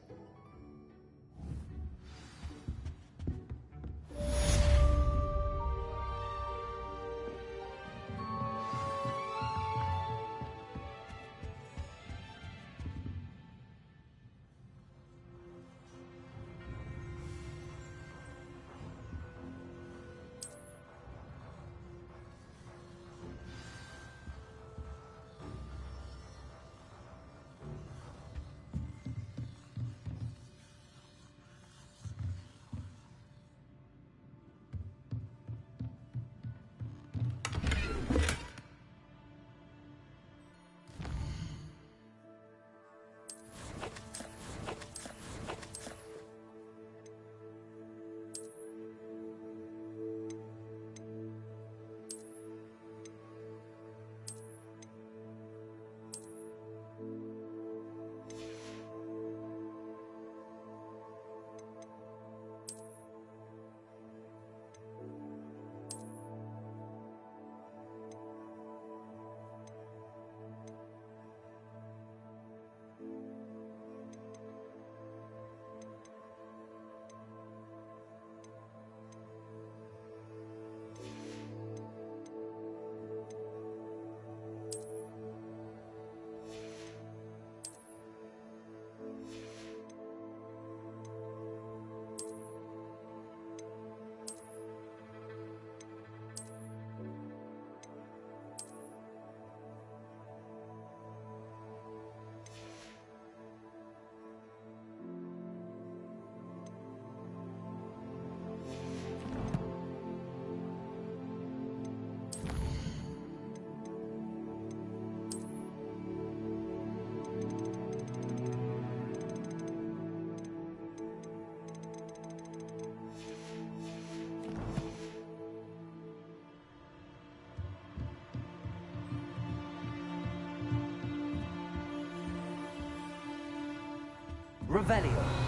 Revelio.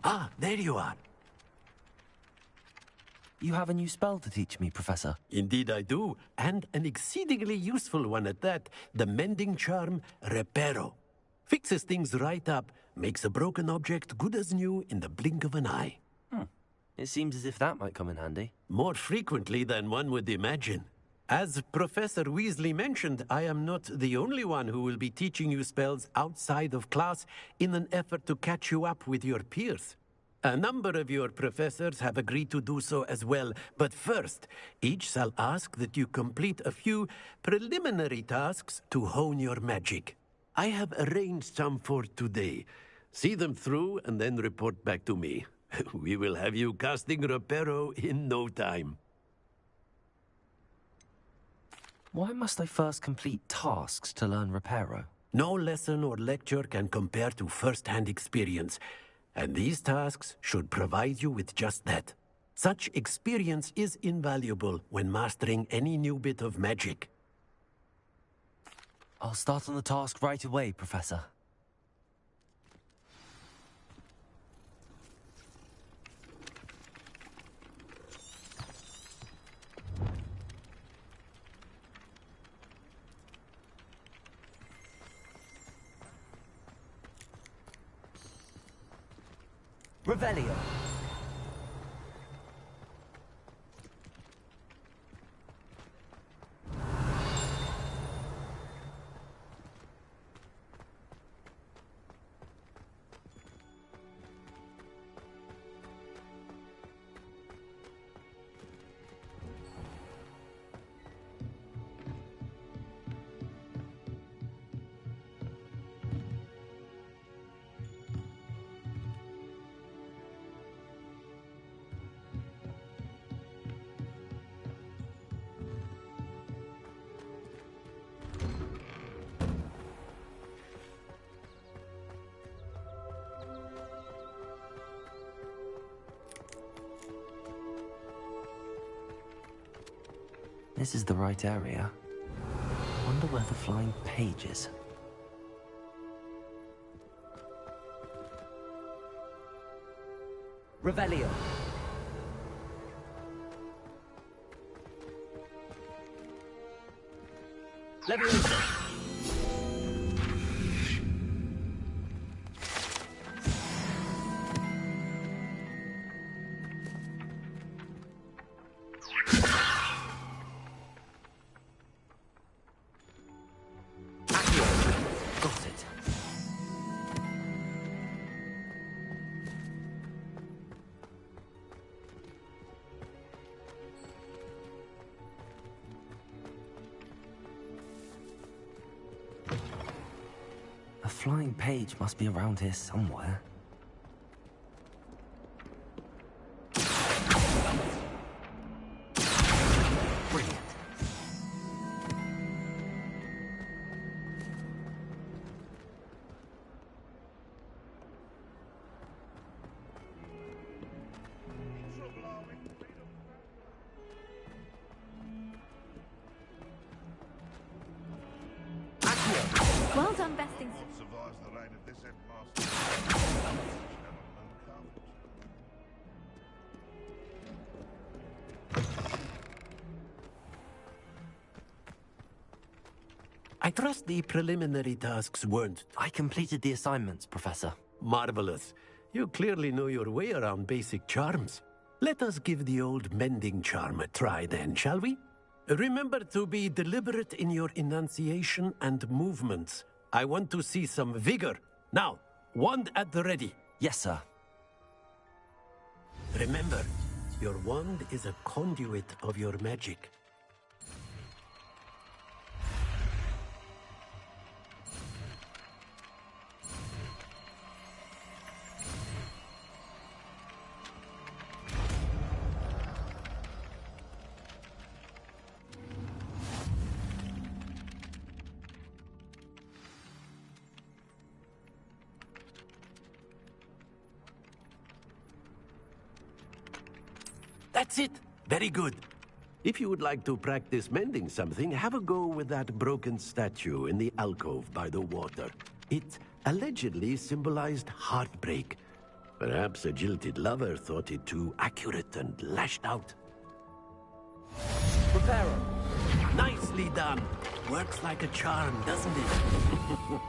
Ah, there you are. You have a new spell to teach me, Professor. Indeed I do, and an exceedingly useful one at that. The mending charm, Reparo. Fixes things right up, makes a broken object good as new in the blink of an eye. It seems as if that might come in handy. More frequently than one would imagine. As Professor Weasley mentioned, I am not the only one who will be teaching you spells outside of class in an effort to catch you up with your peers. A number of your professors have agreed to do so as well, but first, each shall ask that you complete a few preliminary tasks to hone your magic. I have arranged some for today. See them through and then report back to me. We will have you casting Reparo in no time. Why must I first complete tasks to learn Reparo? No lesson or lecture can compare to first-hand experience, and these tasks should provide you with just that. Such experience is invaluable when mastering any new bit of magic. I'll start on the task right away, Professor. Revelio. This is the right area. Wonder where the flying page is. Revelio. Leviosa. A flying page must be around here somewhere. Brilliant. Well done, besting. I trust the preliminary tasks weren't... I completed the assignments, Professor. Marvelous. You clearly know your way around basic charms. Let us give the old mending charm a try then, shall we? Remember to be deliberate in your enunciation and movements. I want to see some vigor. Now, wand at the ready. Yes, sir. Remember, your wand is a conduit of your magic. That's it. Very good. If you would like to practice mending something, have a go with that broken statue in the alcove by the water. It allegedly symbolized heartbreak. Perhaps a jilted lover thought it too accurate and lashed out. Reparo. Nicely done. Works like a charm, doesn't it?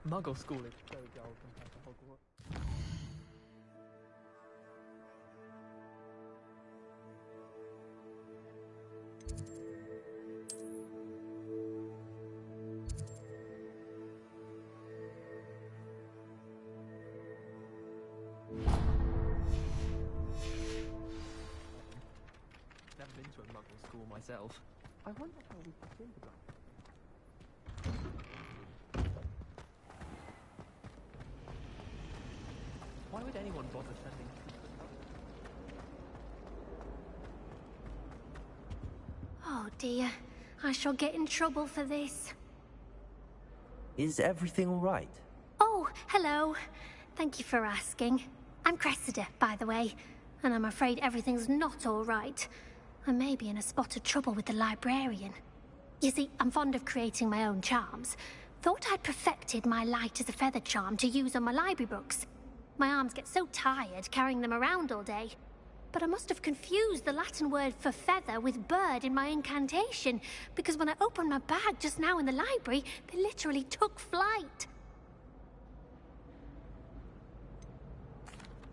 Muggle school is so dull compared to Hogwarts. Never been to a Muggle school myself. I wonder how we could think about it. Why would anyone bother sending Oh dear, I shall get in trouble for this. Is everything all right? Oh, hello. Thank you for asking. I'm Cressida, by the way, and I'm afraid everything's not all right. I may be in a spot of trouble with the librarian. You see, I'm fond of creating my own charms. Thought I'd perfected my light as a feather charm to use on my library books. My arms get so tired carrying them around all day. But I must have confused the Latin word for feather with bird in my incantation, because when I opened my bag just now in the library, they literally took flight.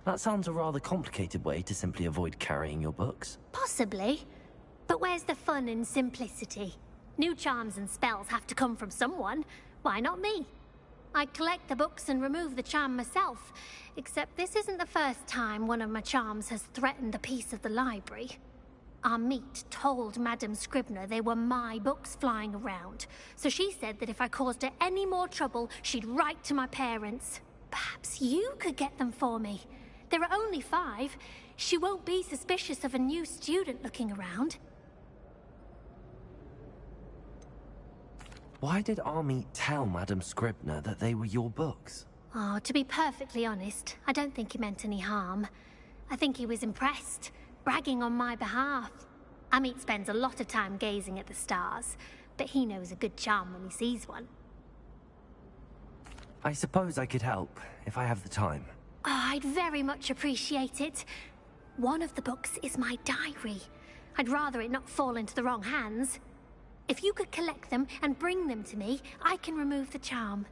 That sounds a rather complicated way to simply avoid carrying your books. Possibly. But where's the fun in simplicity? New charms and spells have to come from someone. Why not me? I collect the books and remove the charm myself, except this isn't the first time one of my charms has threatened a piece of the library. Our meet told Madame Scribner they were my books flying around, so she said that if I caused her any more trouble, she'd write to my parents. Perhaps you could get them for me. There are only 5. She won't be suspicious of a new student looking around. Why did Army tell Madame Scribner that they were your books? Oh, to be perfectly honest, I don't think he meant any harm. I think he was impressed, bragging on my behalf. Amit spends a lot of time gazing at the stars, but he knows a good charm when he sees one. I suppose I could help, if I have the time. Oh, I'd very much appreciate it. One of the books is my diary. I'd rather it not fall into the wrong hands. If you could collect them and bring them to me, I can remove the charm.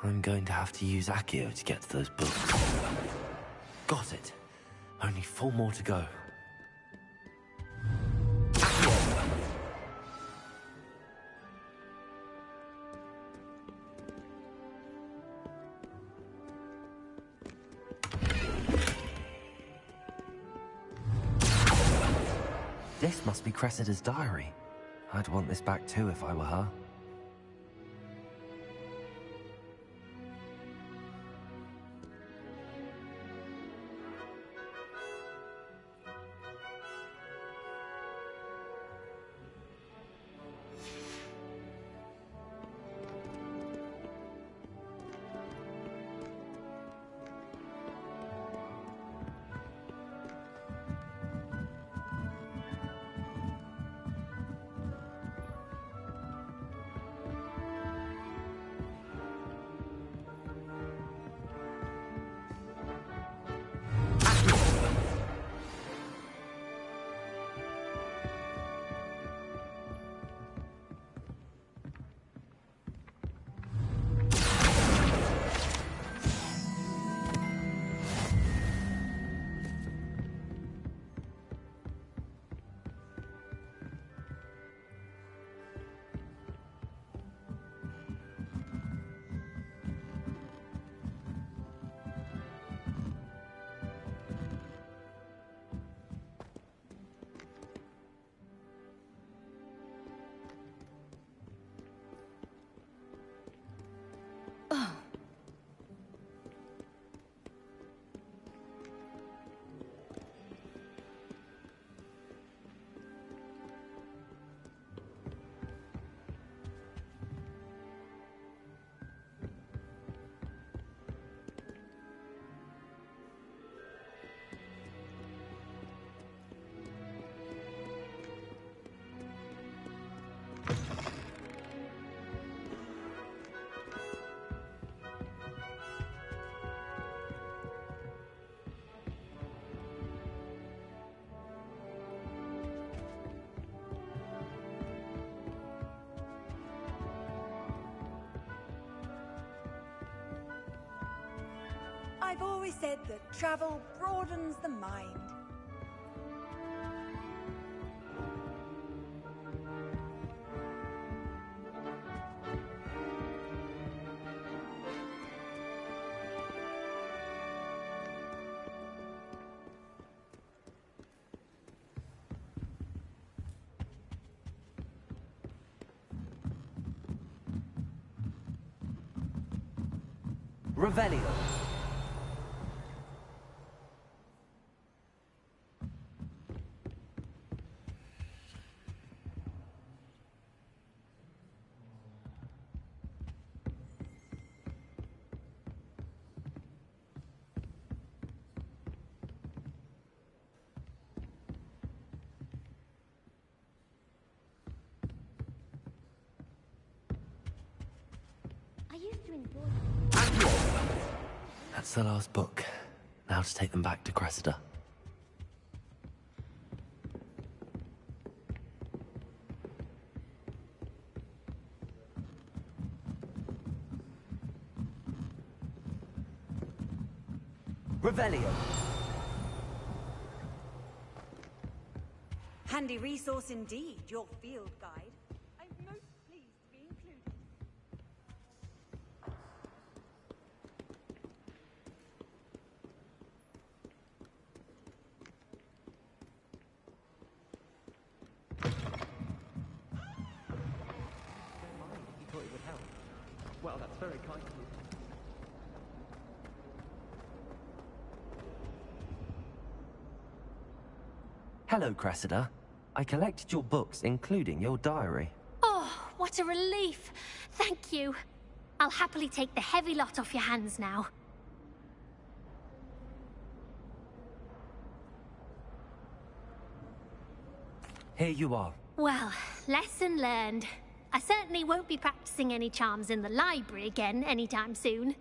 I'm going to have to use Accio to get to those books. Got it. Only 4 more to go. This must be Cressida's diary. I'd want this back too if I were her. I've always said that travel broadens the mind. Revelio. I used to enjoy. That's the last book. Now to take them back to Cressida. Revelio. Handy resource indeed, your field guide. I'm most pleased to be included. You thought it would help. Well, that's very kind of you. Hello, Cressida. I collected your books, including your diary. Oh, what a relief. Thank you. I'll happily take the heavy lot off your hands now. Here you are. Well, lesson learned. I certainly won't be practicing any charms in the library again anytime soon.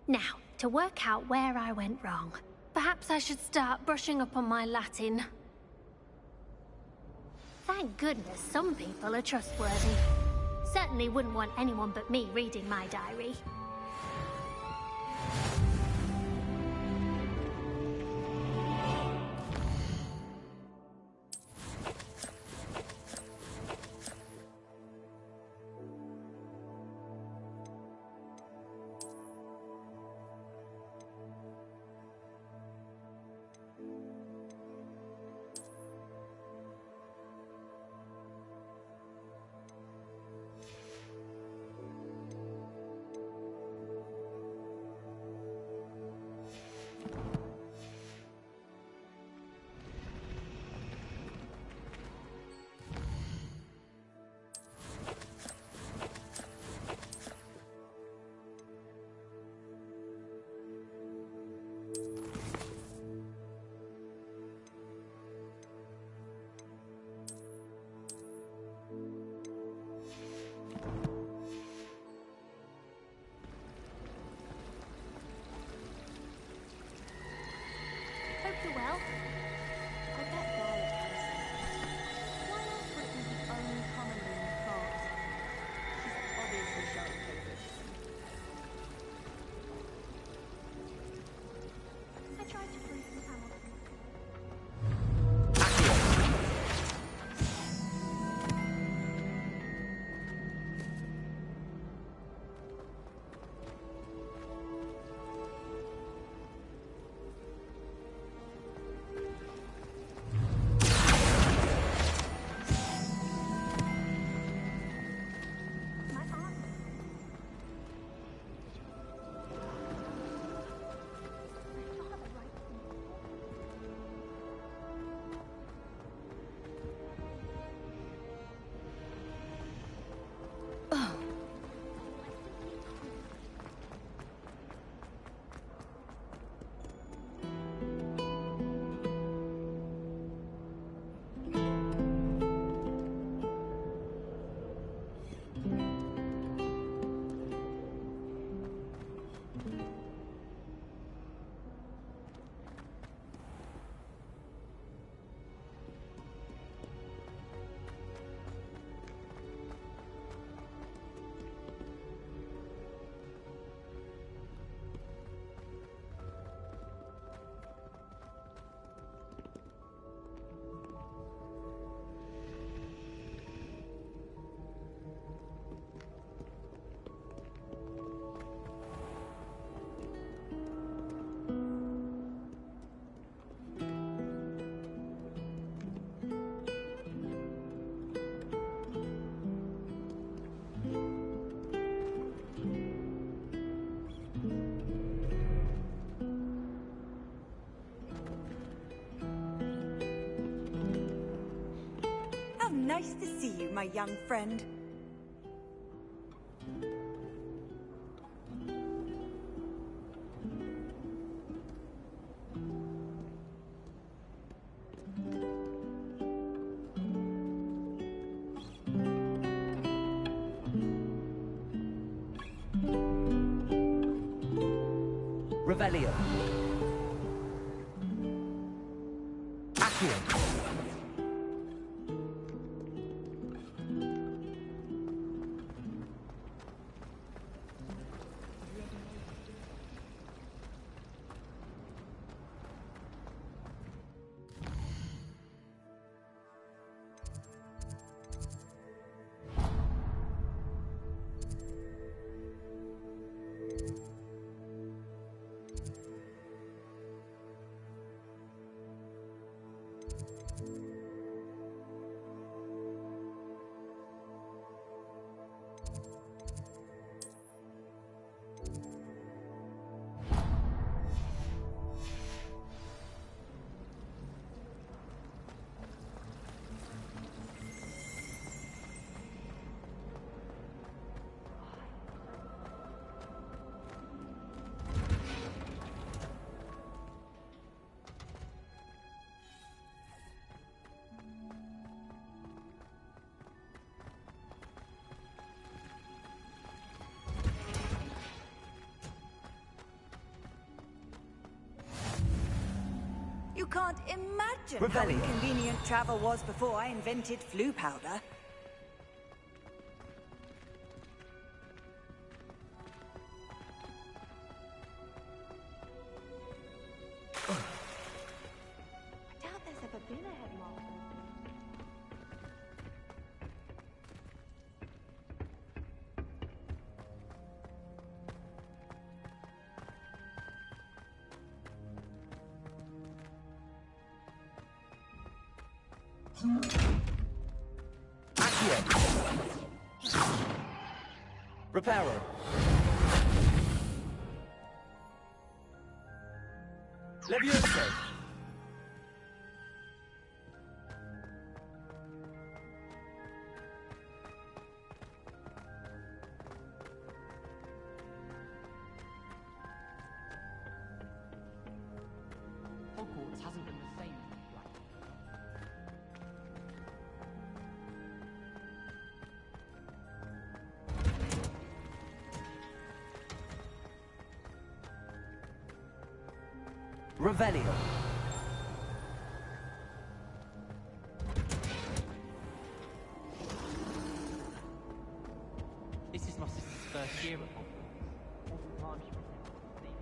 Now, to work out where I went wrong. Perhaps I should start brushing up on my Latin. Thank goodness some people are trustworthy. Certainly wouldn't want anyone but me reading my diary. Hope you're well. I bet Violet has some. Why else would it be the only commonly in the class? She's obviously showing favoritism. I tried to prove that I wasn't. Nice to see you, my young friend. Revelio. Accio. You can't imagine how inconvenient travel was before I invented flu powder. I doubt there's ever been a headmaster. Accio. Reparo. Levioso. Hogwarts hasn't been the same. Revelio. This is my sister's first year at Hogwarts. Wasn't time she was leaving.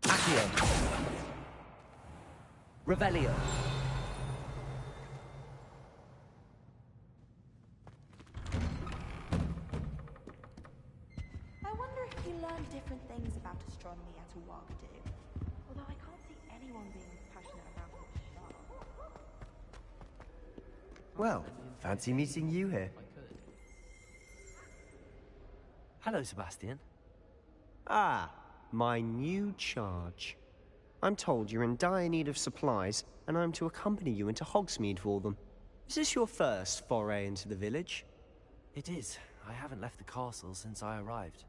Accio. Revelio. I wonder if you learn different things about astronomy at a Wagadu. Although I can't see anyone being as passionate about it as Shah. Well, fancy meeting you here. Hello, Sebastian. Ah, my new charge. I'm told you're in dire need of supplies, and I'm to accompany you into Hogsmeade for them. Is this your first foray into the village? It is. I haven't left the castle since I arrived.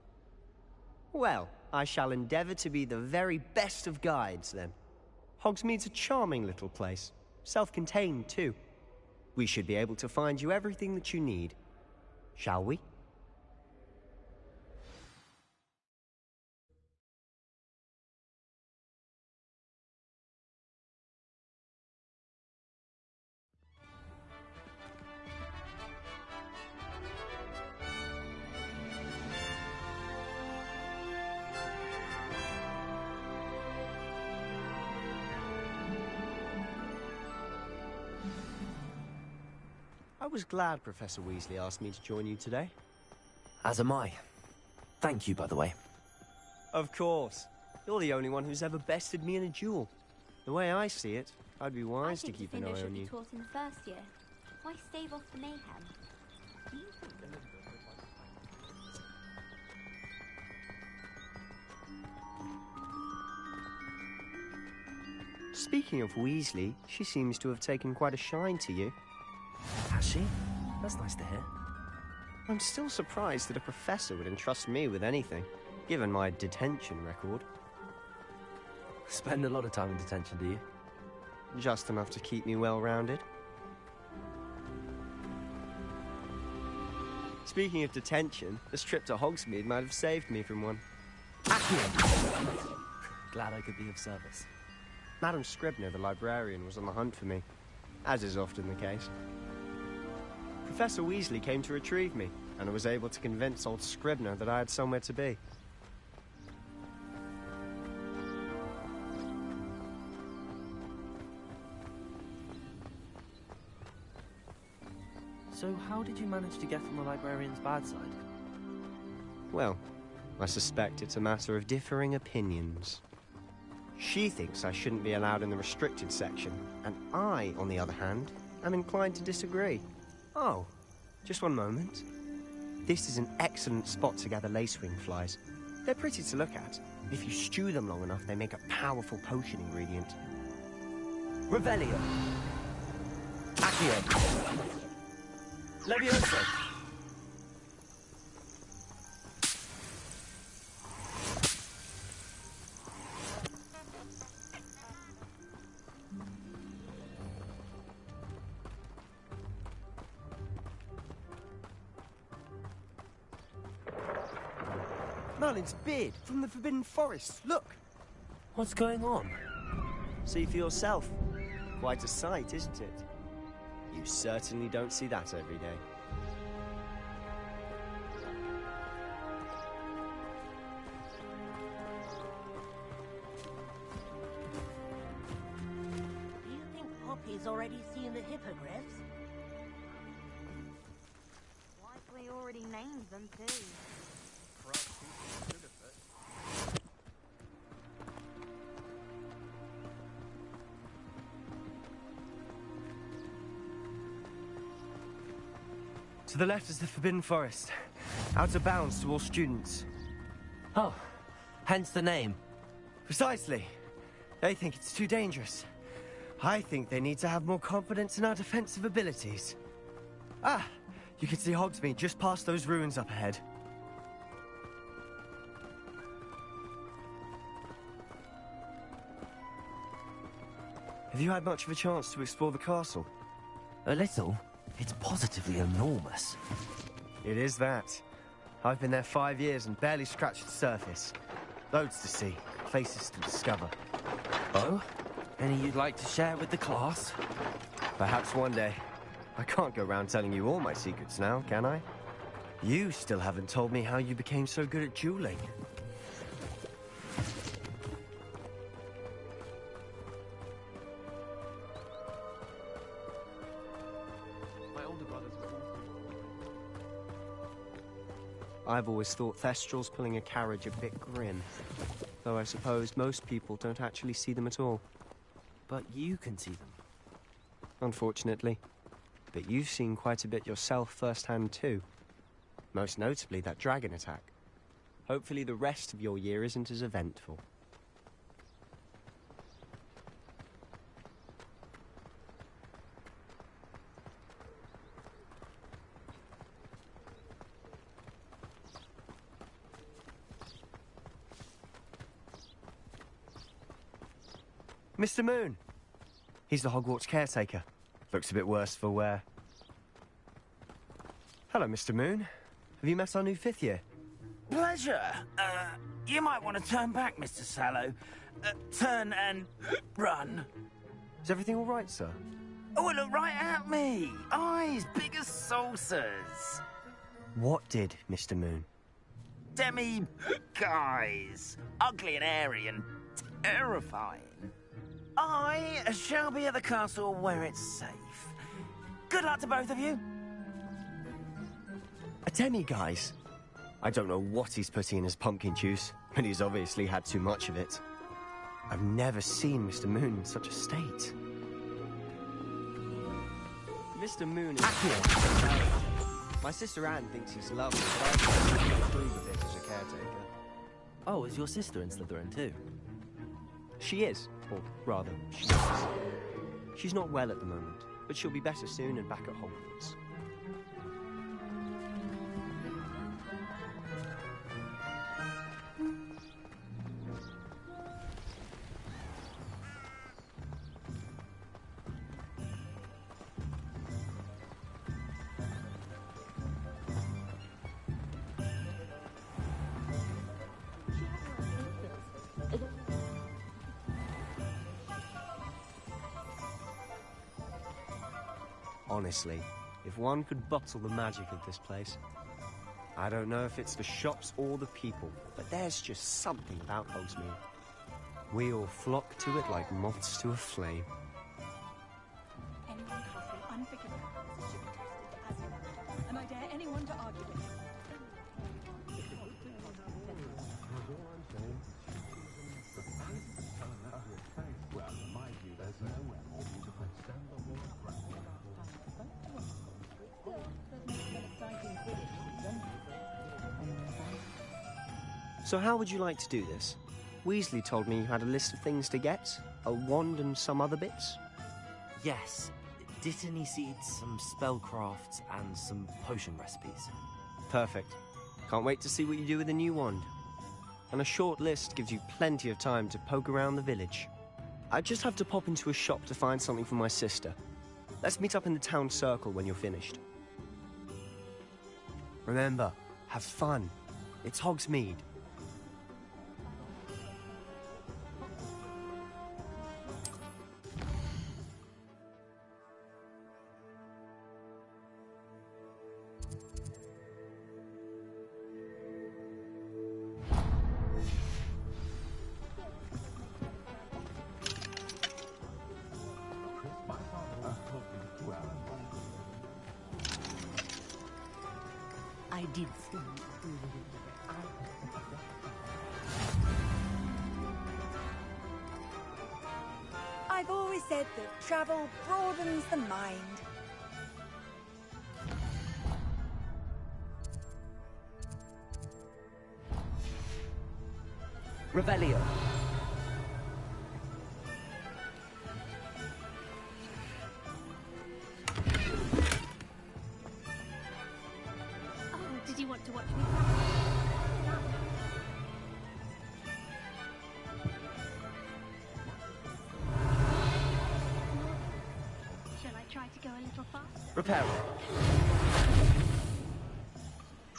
Well, I shall endeavour to be the very best of guides, then. Hogsmeade's a charming little place. Self-contained, too. We should be able to find you everything that you need. Shall we? I was glad Professor Weasley asked me to join you today. As am I. Thank you, by the way. Of course. You're the only one who's ever bested me in a duel. The way I see it, I'd be wise to keep an eye on you. should be taught in the first year. Why stave off the mayhem? Speaking of Weasley, she seems to have taken quite a shine to you. Has she? That's nice to hear. I'm still surprised that a professor would entrust me with anything, given my detention record. Spend a lot of time in detention, do you? Just enough to keep me well-rounded. Speaking of detention, this trip to Hogsmeade might have saved me from one. Glad I could be of service. Madam Scribner, the librarian, was on the hunt for me, as is often the case. Professor Weasley came to retrieve me, and I was able to convince old Scribner that I had somewhere to be. So how did you manage to get on the librarian's bad side? Well, I suspect it's a matter of differing opinions. She thinks I shouldn't be allowed in the restricted section, and I, on the other hand, am inclined to disagree. Oh, just one moment. This is an excellent spot to gather lacewing flies. They're pretty to look at. If you stew them long enough, they make a powerful potion ingredient. Revelio. Accio. Levioso. Merlin's beard from the Forbidden Forest. Look. What's going on? See for yourself. Quite a sight, isn't it? You certainly don't see that every day. Do you think Poppy's already seen the hippogriffs? Likely already named them too. To the left is the Forbidden Forest. Out of bounds to all students. Oh, hence the name. Precisely. They think it's too dangerous. I think they need to have more confidence in our defensive abilities. Ah, you can see Hogsmeade just past those ruins up ahead. Have you had much of a chance to explore the castle? A little. It's positively enormous. It is that. I've been there 5 years and barely scratched the surface. Loads to see, places to discover. Oh? Any you'd like to share with the class? Perhaps one day. I can't go around telling you all my secrets now, can I? You still haven't told me how you became so good at dueling. I've always thought Thestrals pulling a carriage a bit grim. Though I suppose most people don't actually see them at all. But you can see them. Unfortunately. But you've seen quite a bit yourself firsthand too. Most notably that dragon attack. Hopefully the rest of your year isn't as eventful. Mr. Moon! He's the Hogwarts caretaker. Looks a bit worse for wear. Hello, Mr. Moon. Have you met our new 5th year? Pleasure. You might want to turn back, Mr. Sallow. Turn and run. Is everything all right, sir? Oh, look right at me. Eyes big as saucers. What did, Mr. Moon? Guys. Ugly and airy and terrifying. I shall be at the castle where it's safe. Good luck to both of you. A demi-guise? I don't know what he's putting in his pumpkin juice, but he's obviously had too much of it. I've never seen Mr. Moon in such a state. Mr. Moon is... My sister Anne thinks he's lovely, but I can't approve of it as a caretaker. Oh, is your sister in Slytherin too? She is, or rather, she is. She's not well at the moment, but she'll be better soon and back at Hogwarts. Honestly, if one could bottle the magic of this place. I don't know if it's the shops or the people, but there's just something about Hogsmeade. We all flock to it like moths to a flame. Anyone casting unforgivable should be tested as human, and I dare anyone to argue with me. So how would you like to do this? Weasley told me you had a list of things to get, a wand and some other bits. Yes. Dittany seeds, some spellcrafts, and some potion recipes. Perfect. Can't wait to see what you do with the new wand. And a short list gives you plenty of time to poke around the village. I just have to pop into a shop to find something for my sister. Let's meet up in the town circle when you're finished. Remember, have fun. It's Hogsmeade. I did see. I've always said that travel broadens the mind. Revelio. Did you want to watch me? Shall I try to go a little faster? Reparo.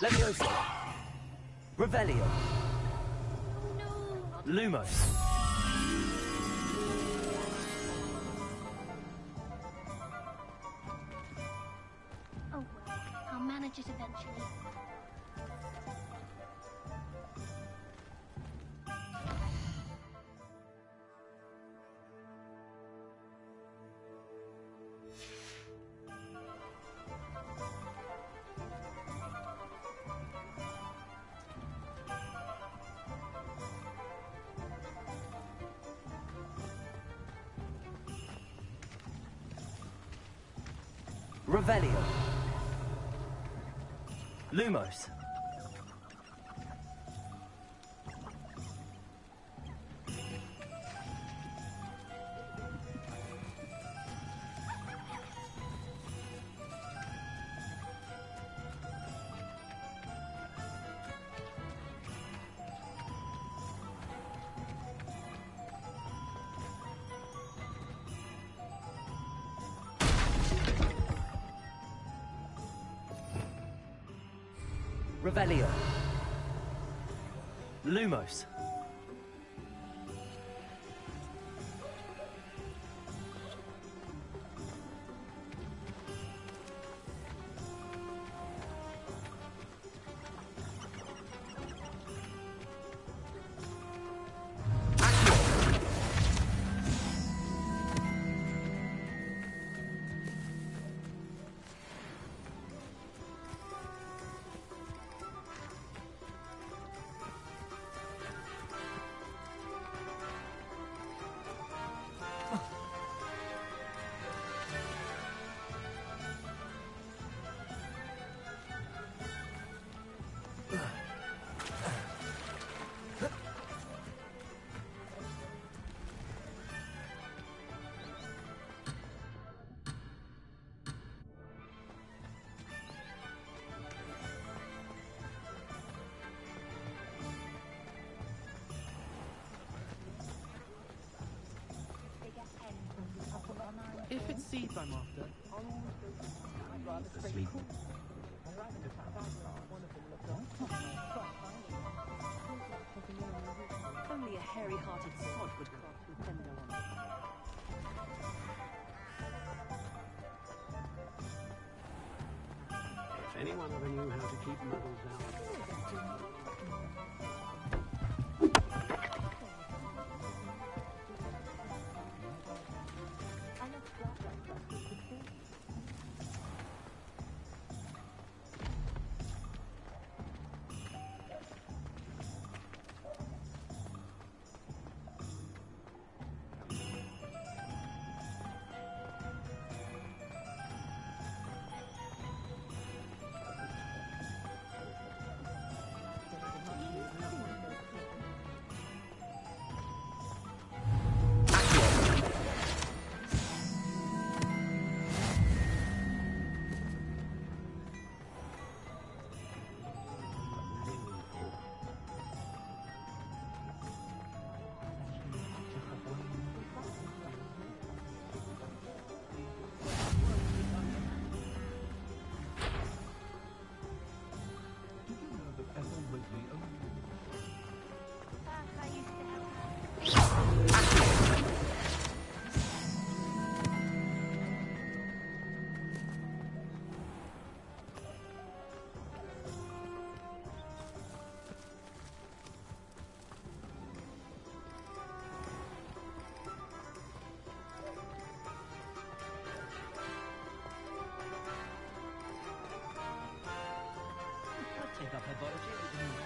Levioso. Revelio. Lumos. Oh well, I'll manage it eventually. Revelio. Lumos. Revelio. Lumos. If it's seeds I'm after, Asleep. Only a hairy-hearted sod would craft Nintendo on it. If anyone ever knew how to keep muggles out. take up herbology.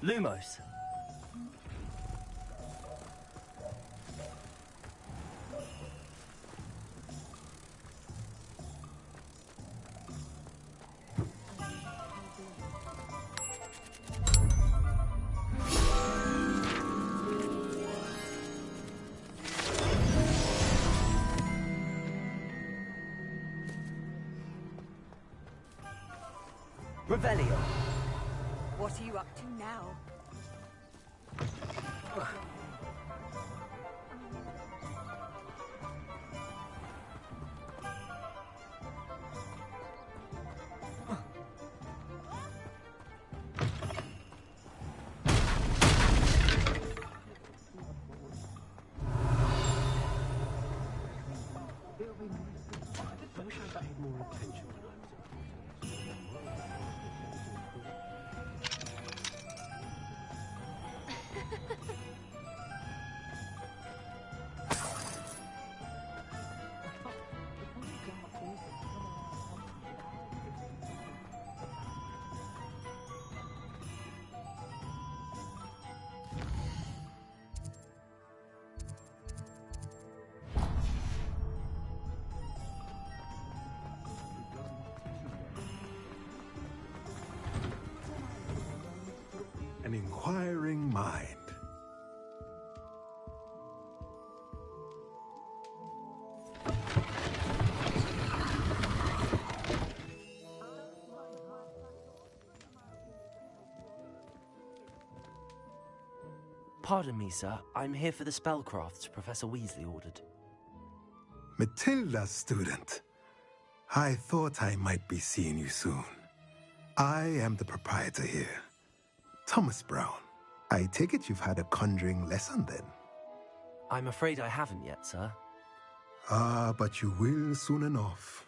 Lumos. Revelio. What are you up to now? I wish I paid more attention when I was Pardon me, sir. I'm here for the spellcrafts Professor Weasley ordered. Matilda, student. I thought I might be seeing you soon. I am the proprietor here, Thomas Brown. I take it you've had a conjuring lesson then? I'm afraid I haven't yet, sir. Ah, but you will soon enough.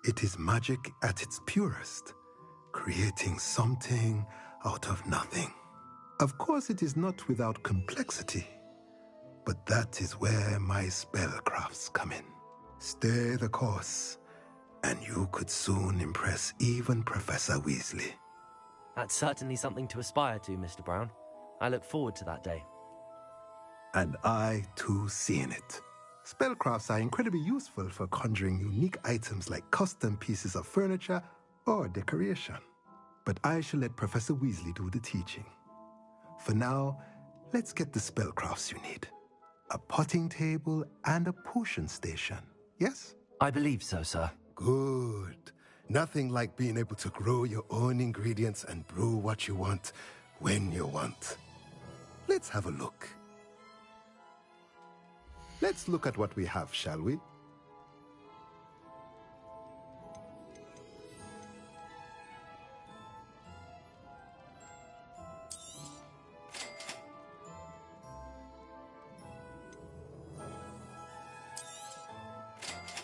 It is magic at its purest, creating something out of nothing. Of course, it is not without complexity, but that is where my spellcrafts come in. Stay the course, and you could soon impress even Professor Weasley. That's certainly something to aspire to, Mr. Brown. I look forward to that day. And I, too, seeing it. Spellcrafts are incredibly useful for conjuring unique items like custom pieces of furniture or decoration. But I shall let Professor Weasley do the teaching. For now, let's get the spellcrafts you need. A potting table and a potion station, yes? I believe so, sir. Good. Nothing like being able to grow your own ingredients and brew what you want when you want. Let's have a look. Let's look at what we have, shall we?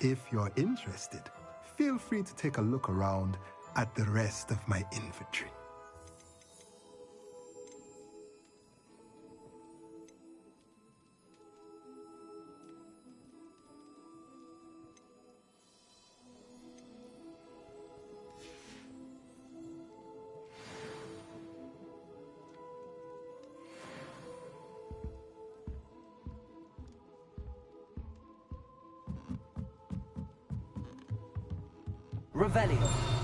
If you're interested, feel free to take a look around at the rest of my inventory. Revelio.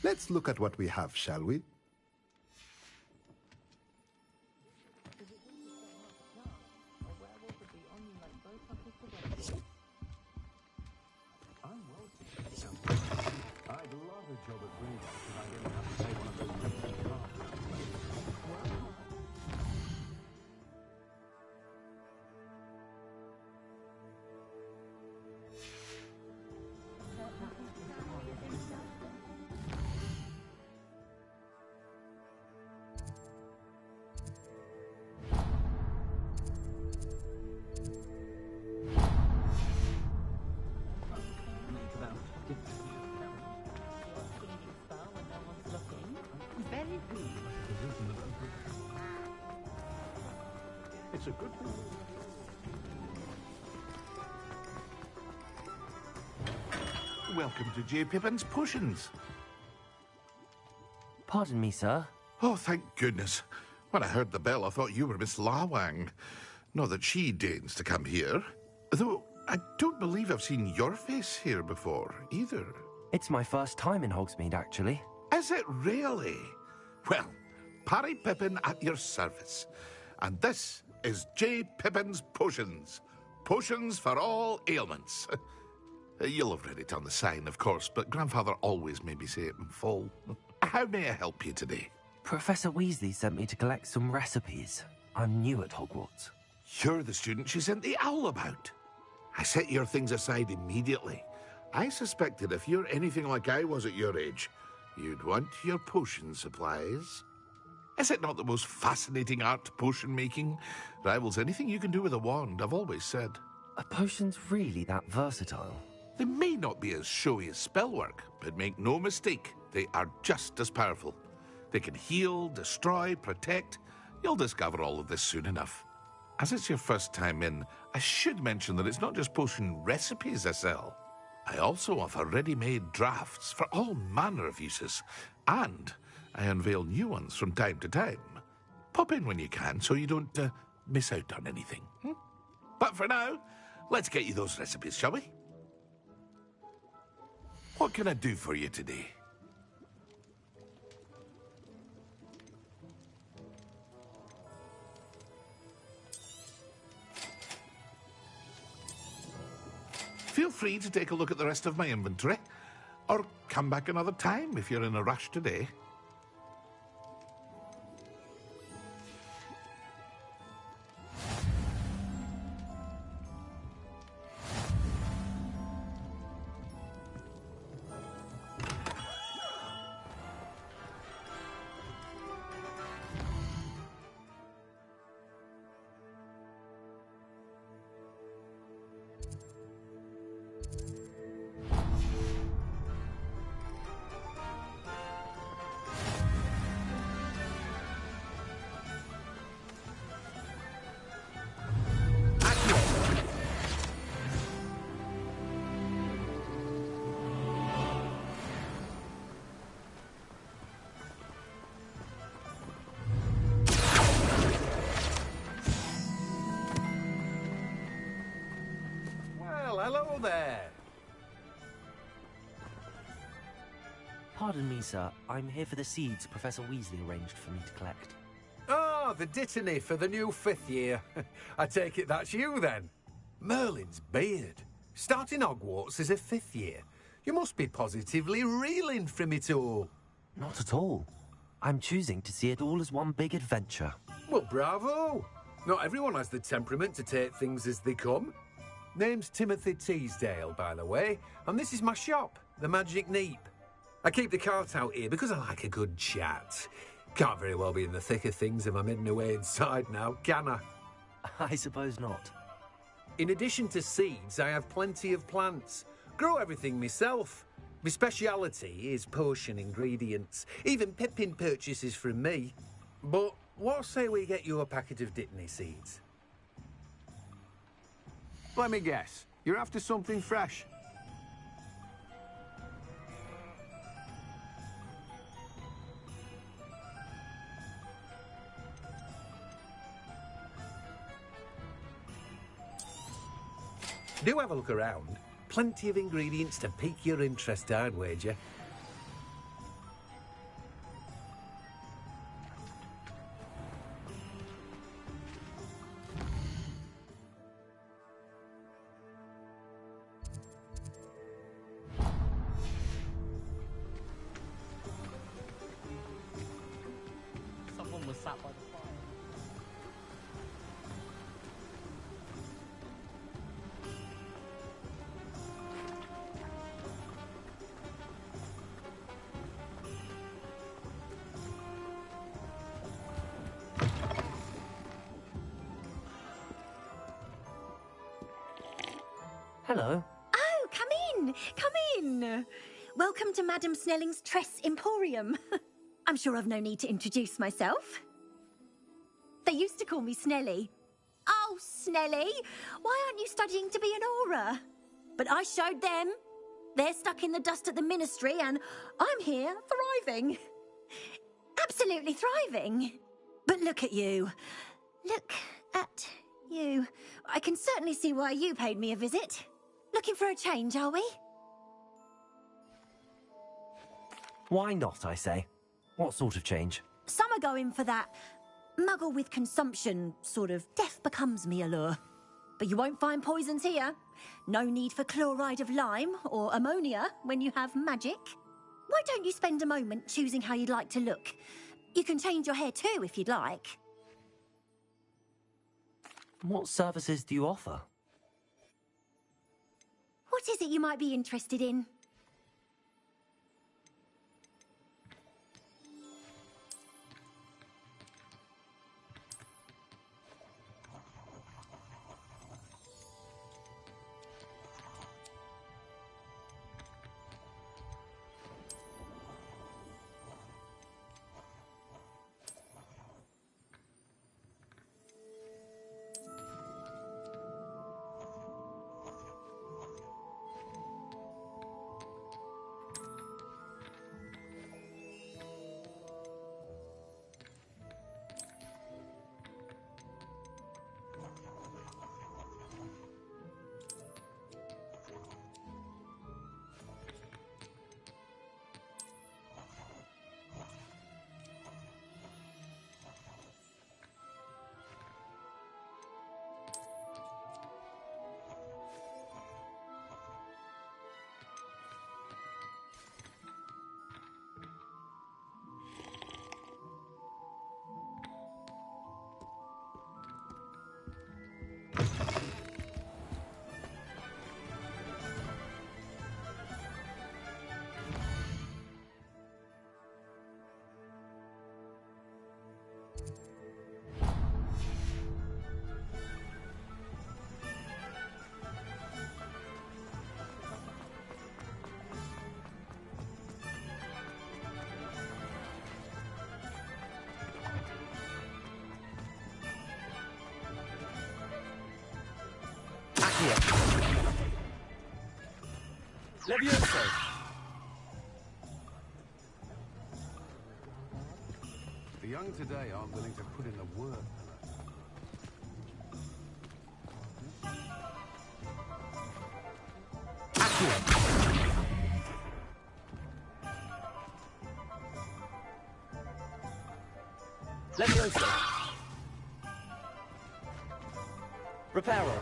Let's look at what we have, shall we? It's a good thing. Welcome to J. Pippin's Potions. Pardon me, sir. Oh, thank goodness. When I heard the bell, I thought you were Miss Lawang. Not that she deigns to come here. Though, I don't believe I've seen your face here before, either. It's my first time in Hogsmeade, actually. Is it really? Well, Parry Pippin at your service. And this is J. Pippin's Potions. Potions for all ailments. You'll have read it on the sign, of course, but Grandfather always made me say it in full. How may I help you today? Professor Weasley sent me to collect some recipes. I'm new at Hogwarts. You're the student she sent the owl about. I set your things aside immediately. I suspected if you're anything like I was at your age, you'd want your potion supplies. Is it not the most fascinating art, potion making? Rivals anything you can do with a wand, I've always said. Are potions really that versatile? They may not be as showy as spellwork, but make no mistake, they are just as powerful. They can heal, destroy, protect. You'll discover all of this soon enough. As it's your first time in, I should mention that it's not just potion recipes I sell. I also offer ready-made drafts for all manner of uses, and I unveil new ones from time to time. Pop in when you can so you don't miss out on anything. But for now, let's get you those recipes, shall we? What can I do for you today? Feel free to take a look at the rest of my inventory, or come back another time if you're in a rush today. Hello there. Pardon me, sir. I'm here for the seeds Professor Weasley arranged for me to collect. Oh, the dittany for the new 5th year. I take it that's you, then. Merlin's beard. Starting Hogwarts as a 5th year. You must be positively reeling from it all. Not at all. I'm choosing to see it all as one big adventure. Well, bravo. Not everyone has the temperament to take things as they come. Name's Timothy Teasdale, by the way, and this is my shop, the Magic Neep. I keep the cart out here because I like a good chat. Can't very well be in the thick of things if I'm hidden away inside now, can I? I suppose not. In addition to seeds, I have plenty of plants. Grow everything myself. My speciality is potion ingredients. Even Pippin purchases from me. But what say we get you a packet of Dittany seeds? Let me guess. You're after something fresh. Do have a look around. Plenty of ingredients to pique your interest, I'd wager. Someone was sat by the fire. Hello. Oh, come in! Come in! Welcome to Madame Snelling's Tress Emporium. I'm sure I've no need to introduce myself. They used to call me Snelly. Oh, Snelly! Why aren't you studying to be an aura? But I showed them. They're stuck in the dust at the Ministry, and I'm here, thriving. Absolutely thriving. But look at you. Look at you. I can certainly see why you paid me a visit. Looking for a change, are we? Why not, I say? What sort of change? Some are going for that muggle with consumption, sort of death becomes me allure. But you won't find poisons here. No need for chloride of lime or ammonia when you have magic. Why don't you spend a moment choosing how you'd like to look? You can change your hair too if you'd like. What services do you offer? What is it you might be interested in? Accio. Levioso. The young today aren't willing to put in the work. Levioso. Reparo.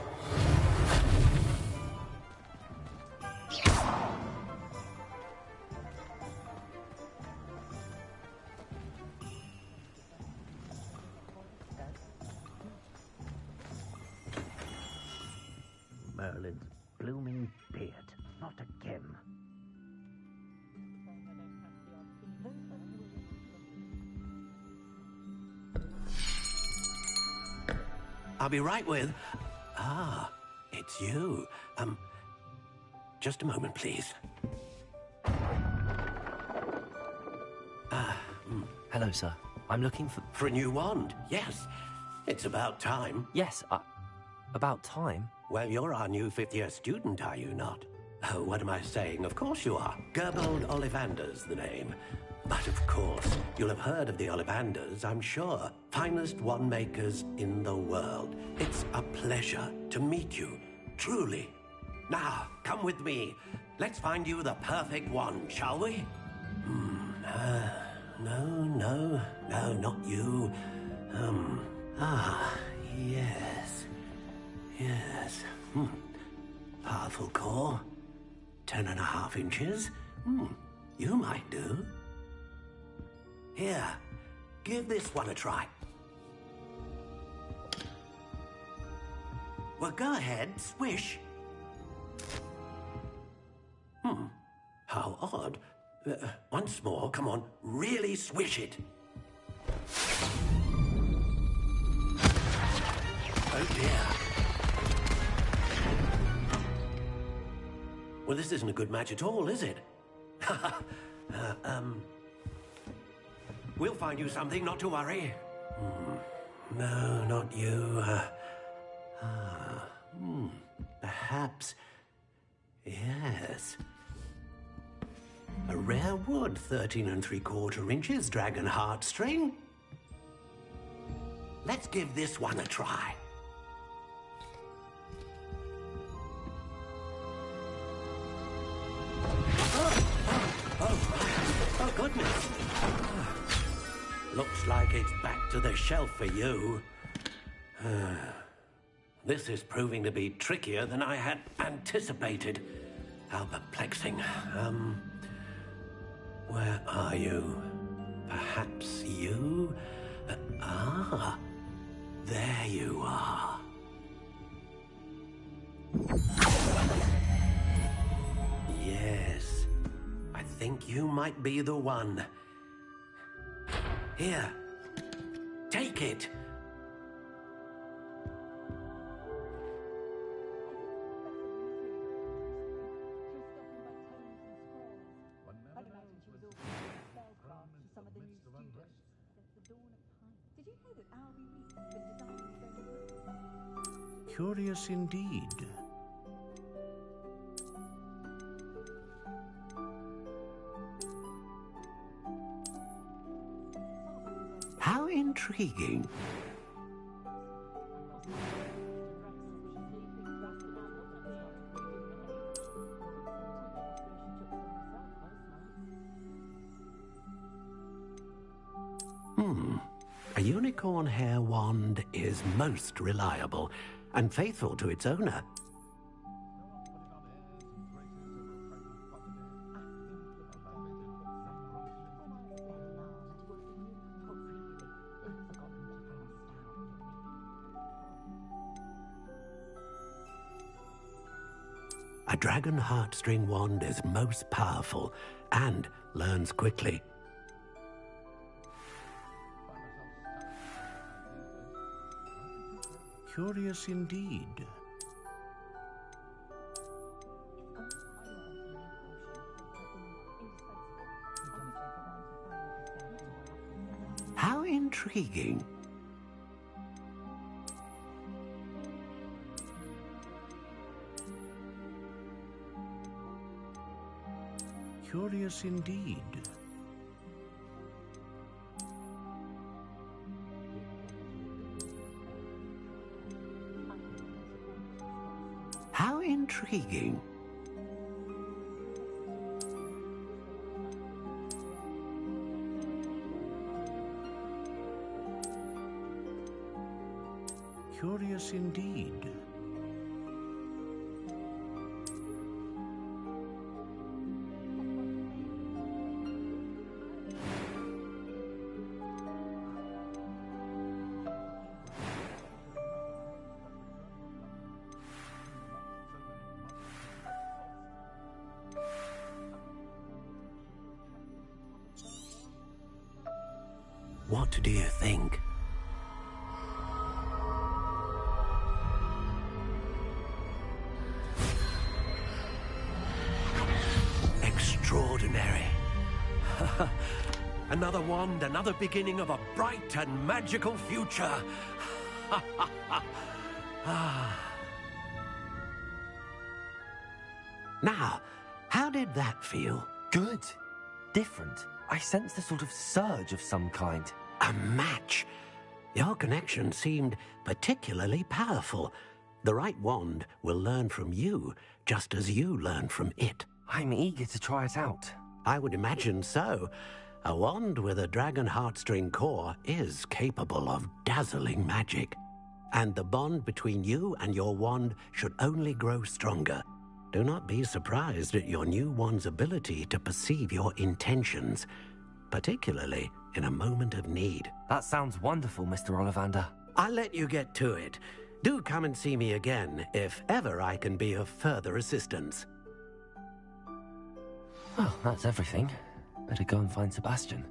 Merlin's blooming beard. Not again. I'll be right with... Ah, it's you. Just a moment, please. Hello, sir. I'm looking for... For a new wand, yes. It's about time. Yes, about time? Well, you're our new fifth-year student, are you not? Oh, what am I saying? Of course you are. Gerbold Ollivander's the name. But of course, you'll have heard of the Ollivanders, I'm sure. Finest wand makers in the world. It's a pleasure to meet you, truly. Now, come with me. Let's find you the perfect wand, shall we? No, not you. Yes. Powerful core. 10.5 inches. You might do. Here, give this one a try. Well, go ahead, swish. How odd. Once more, come on, really swish it. Oh dear. Well, this isn't a good match at all, is it? We'll find you something, not to worry. No, not you. Perhaps... Yes. A rare wood, 13 3/4 inches, dragon heartstring. Let's give this one a try. Oh, goodness. Looks like it's back to the shelf for you. This is proving to be trickier than I had anticipated. How perplexing. Where are you? Perhaps you? There you are. Yes, I think you might be the one. Here, take it. Curious indeed. How intriguing. A unicorn hair wand is most reliable and faithful to its owner. A dragon heartstring wand is most powerful and learns quickly. Curious indeed. How intriguing. Curious indeed. How intriguing. Curious indeed. What do you think? Extraordinary. Another wand, another beginning of a bright and magical future. Now, how did that feel? Good. Different. I sensed a sort of surge of some kind. A match. Your connection seemed particularly powerful. The right wand will learn from you, just as you learn from it. I'm eager to try it out. I would imagine so. A wand with a dragon heartstring core is capable of dazzling magic. And the bond between you and your wand should only grow stronger. Do not be surprised at your new wand's ability to perceive your intentions, particularly in a moment of need. That sounds wonderful, Mr. Ollivander. I'll let you get to it. Do come and see me again if ever I can be of further assistance. Well, that's everything. Better go and find Sebastian.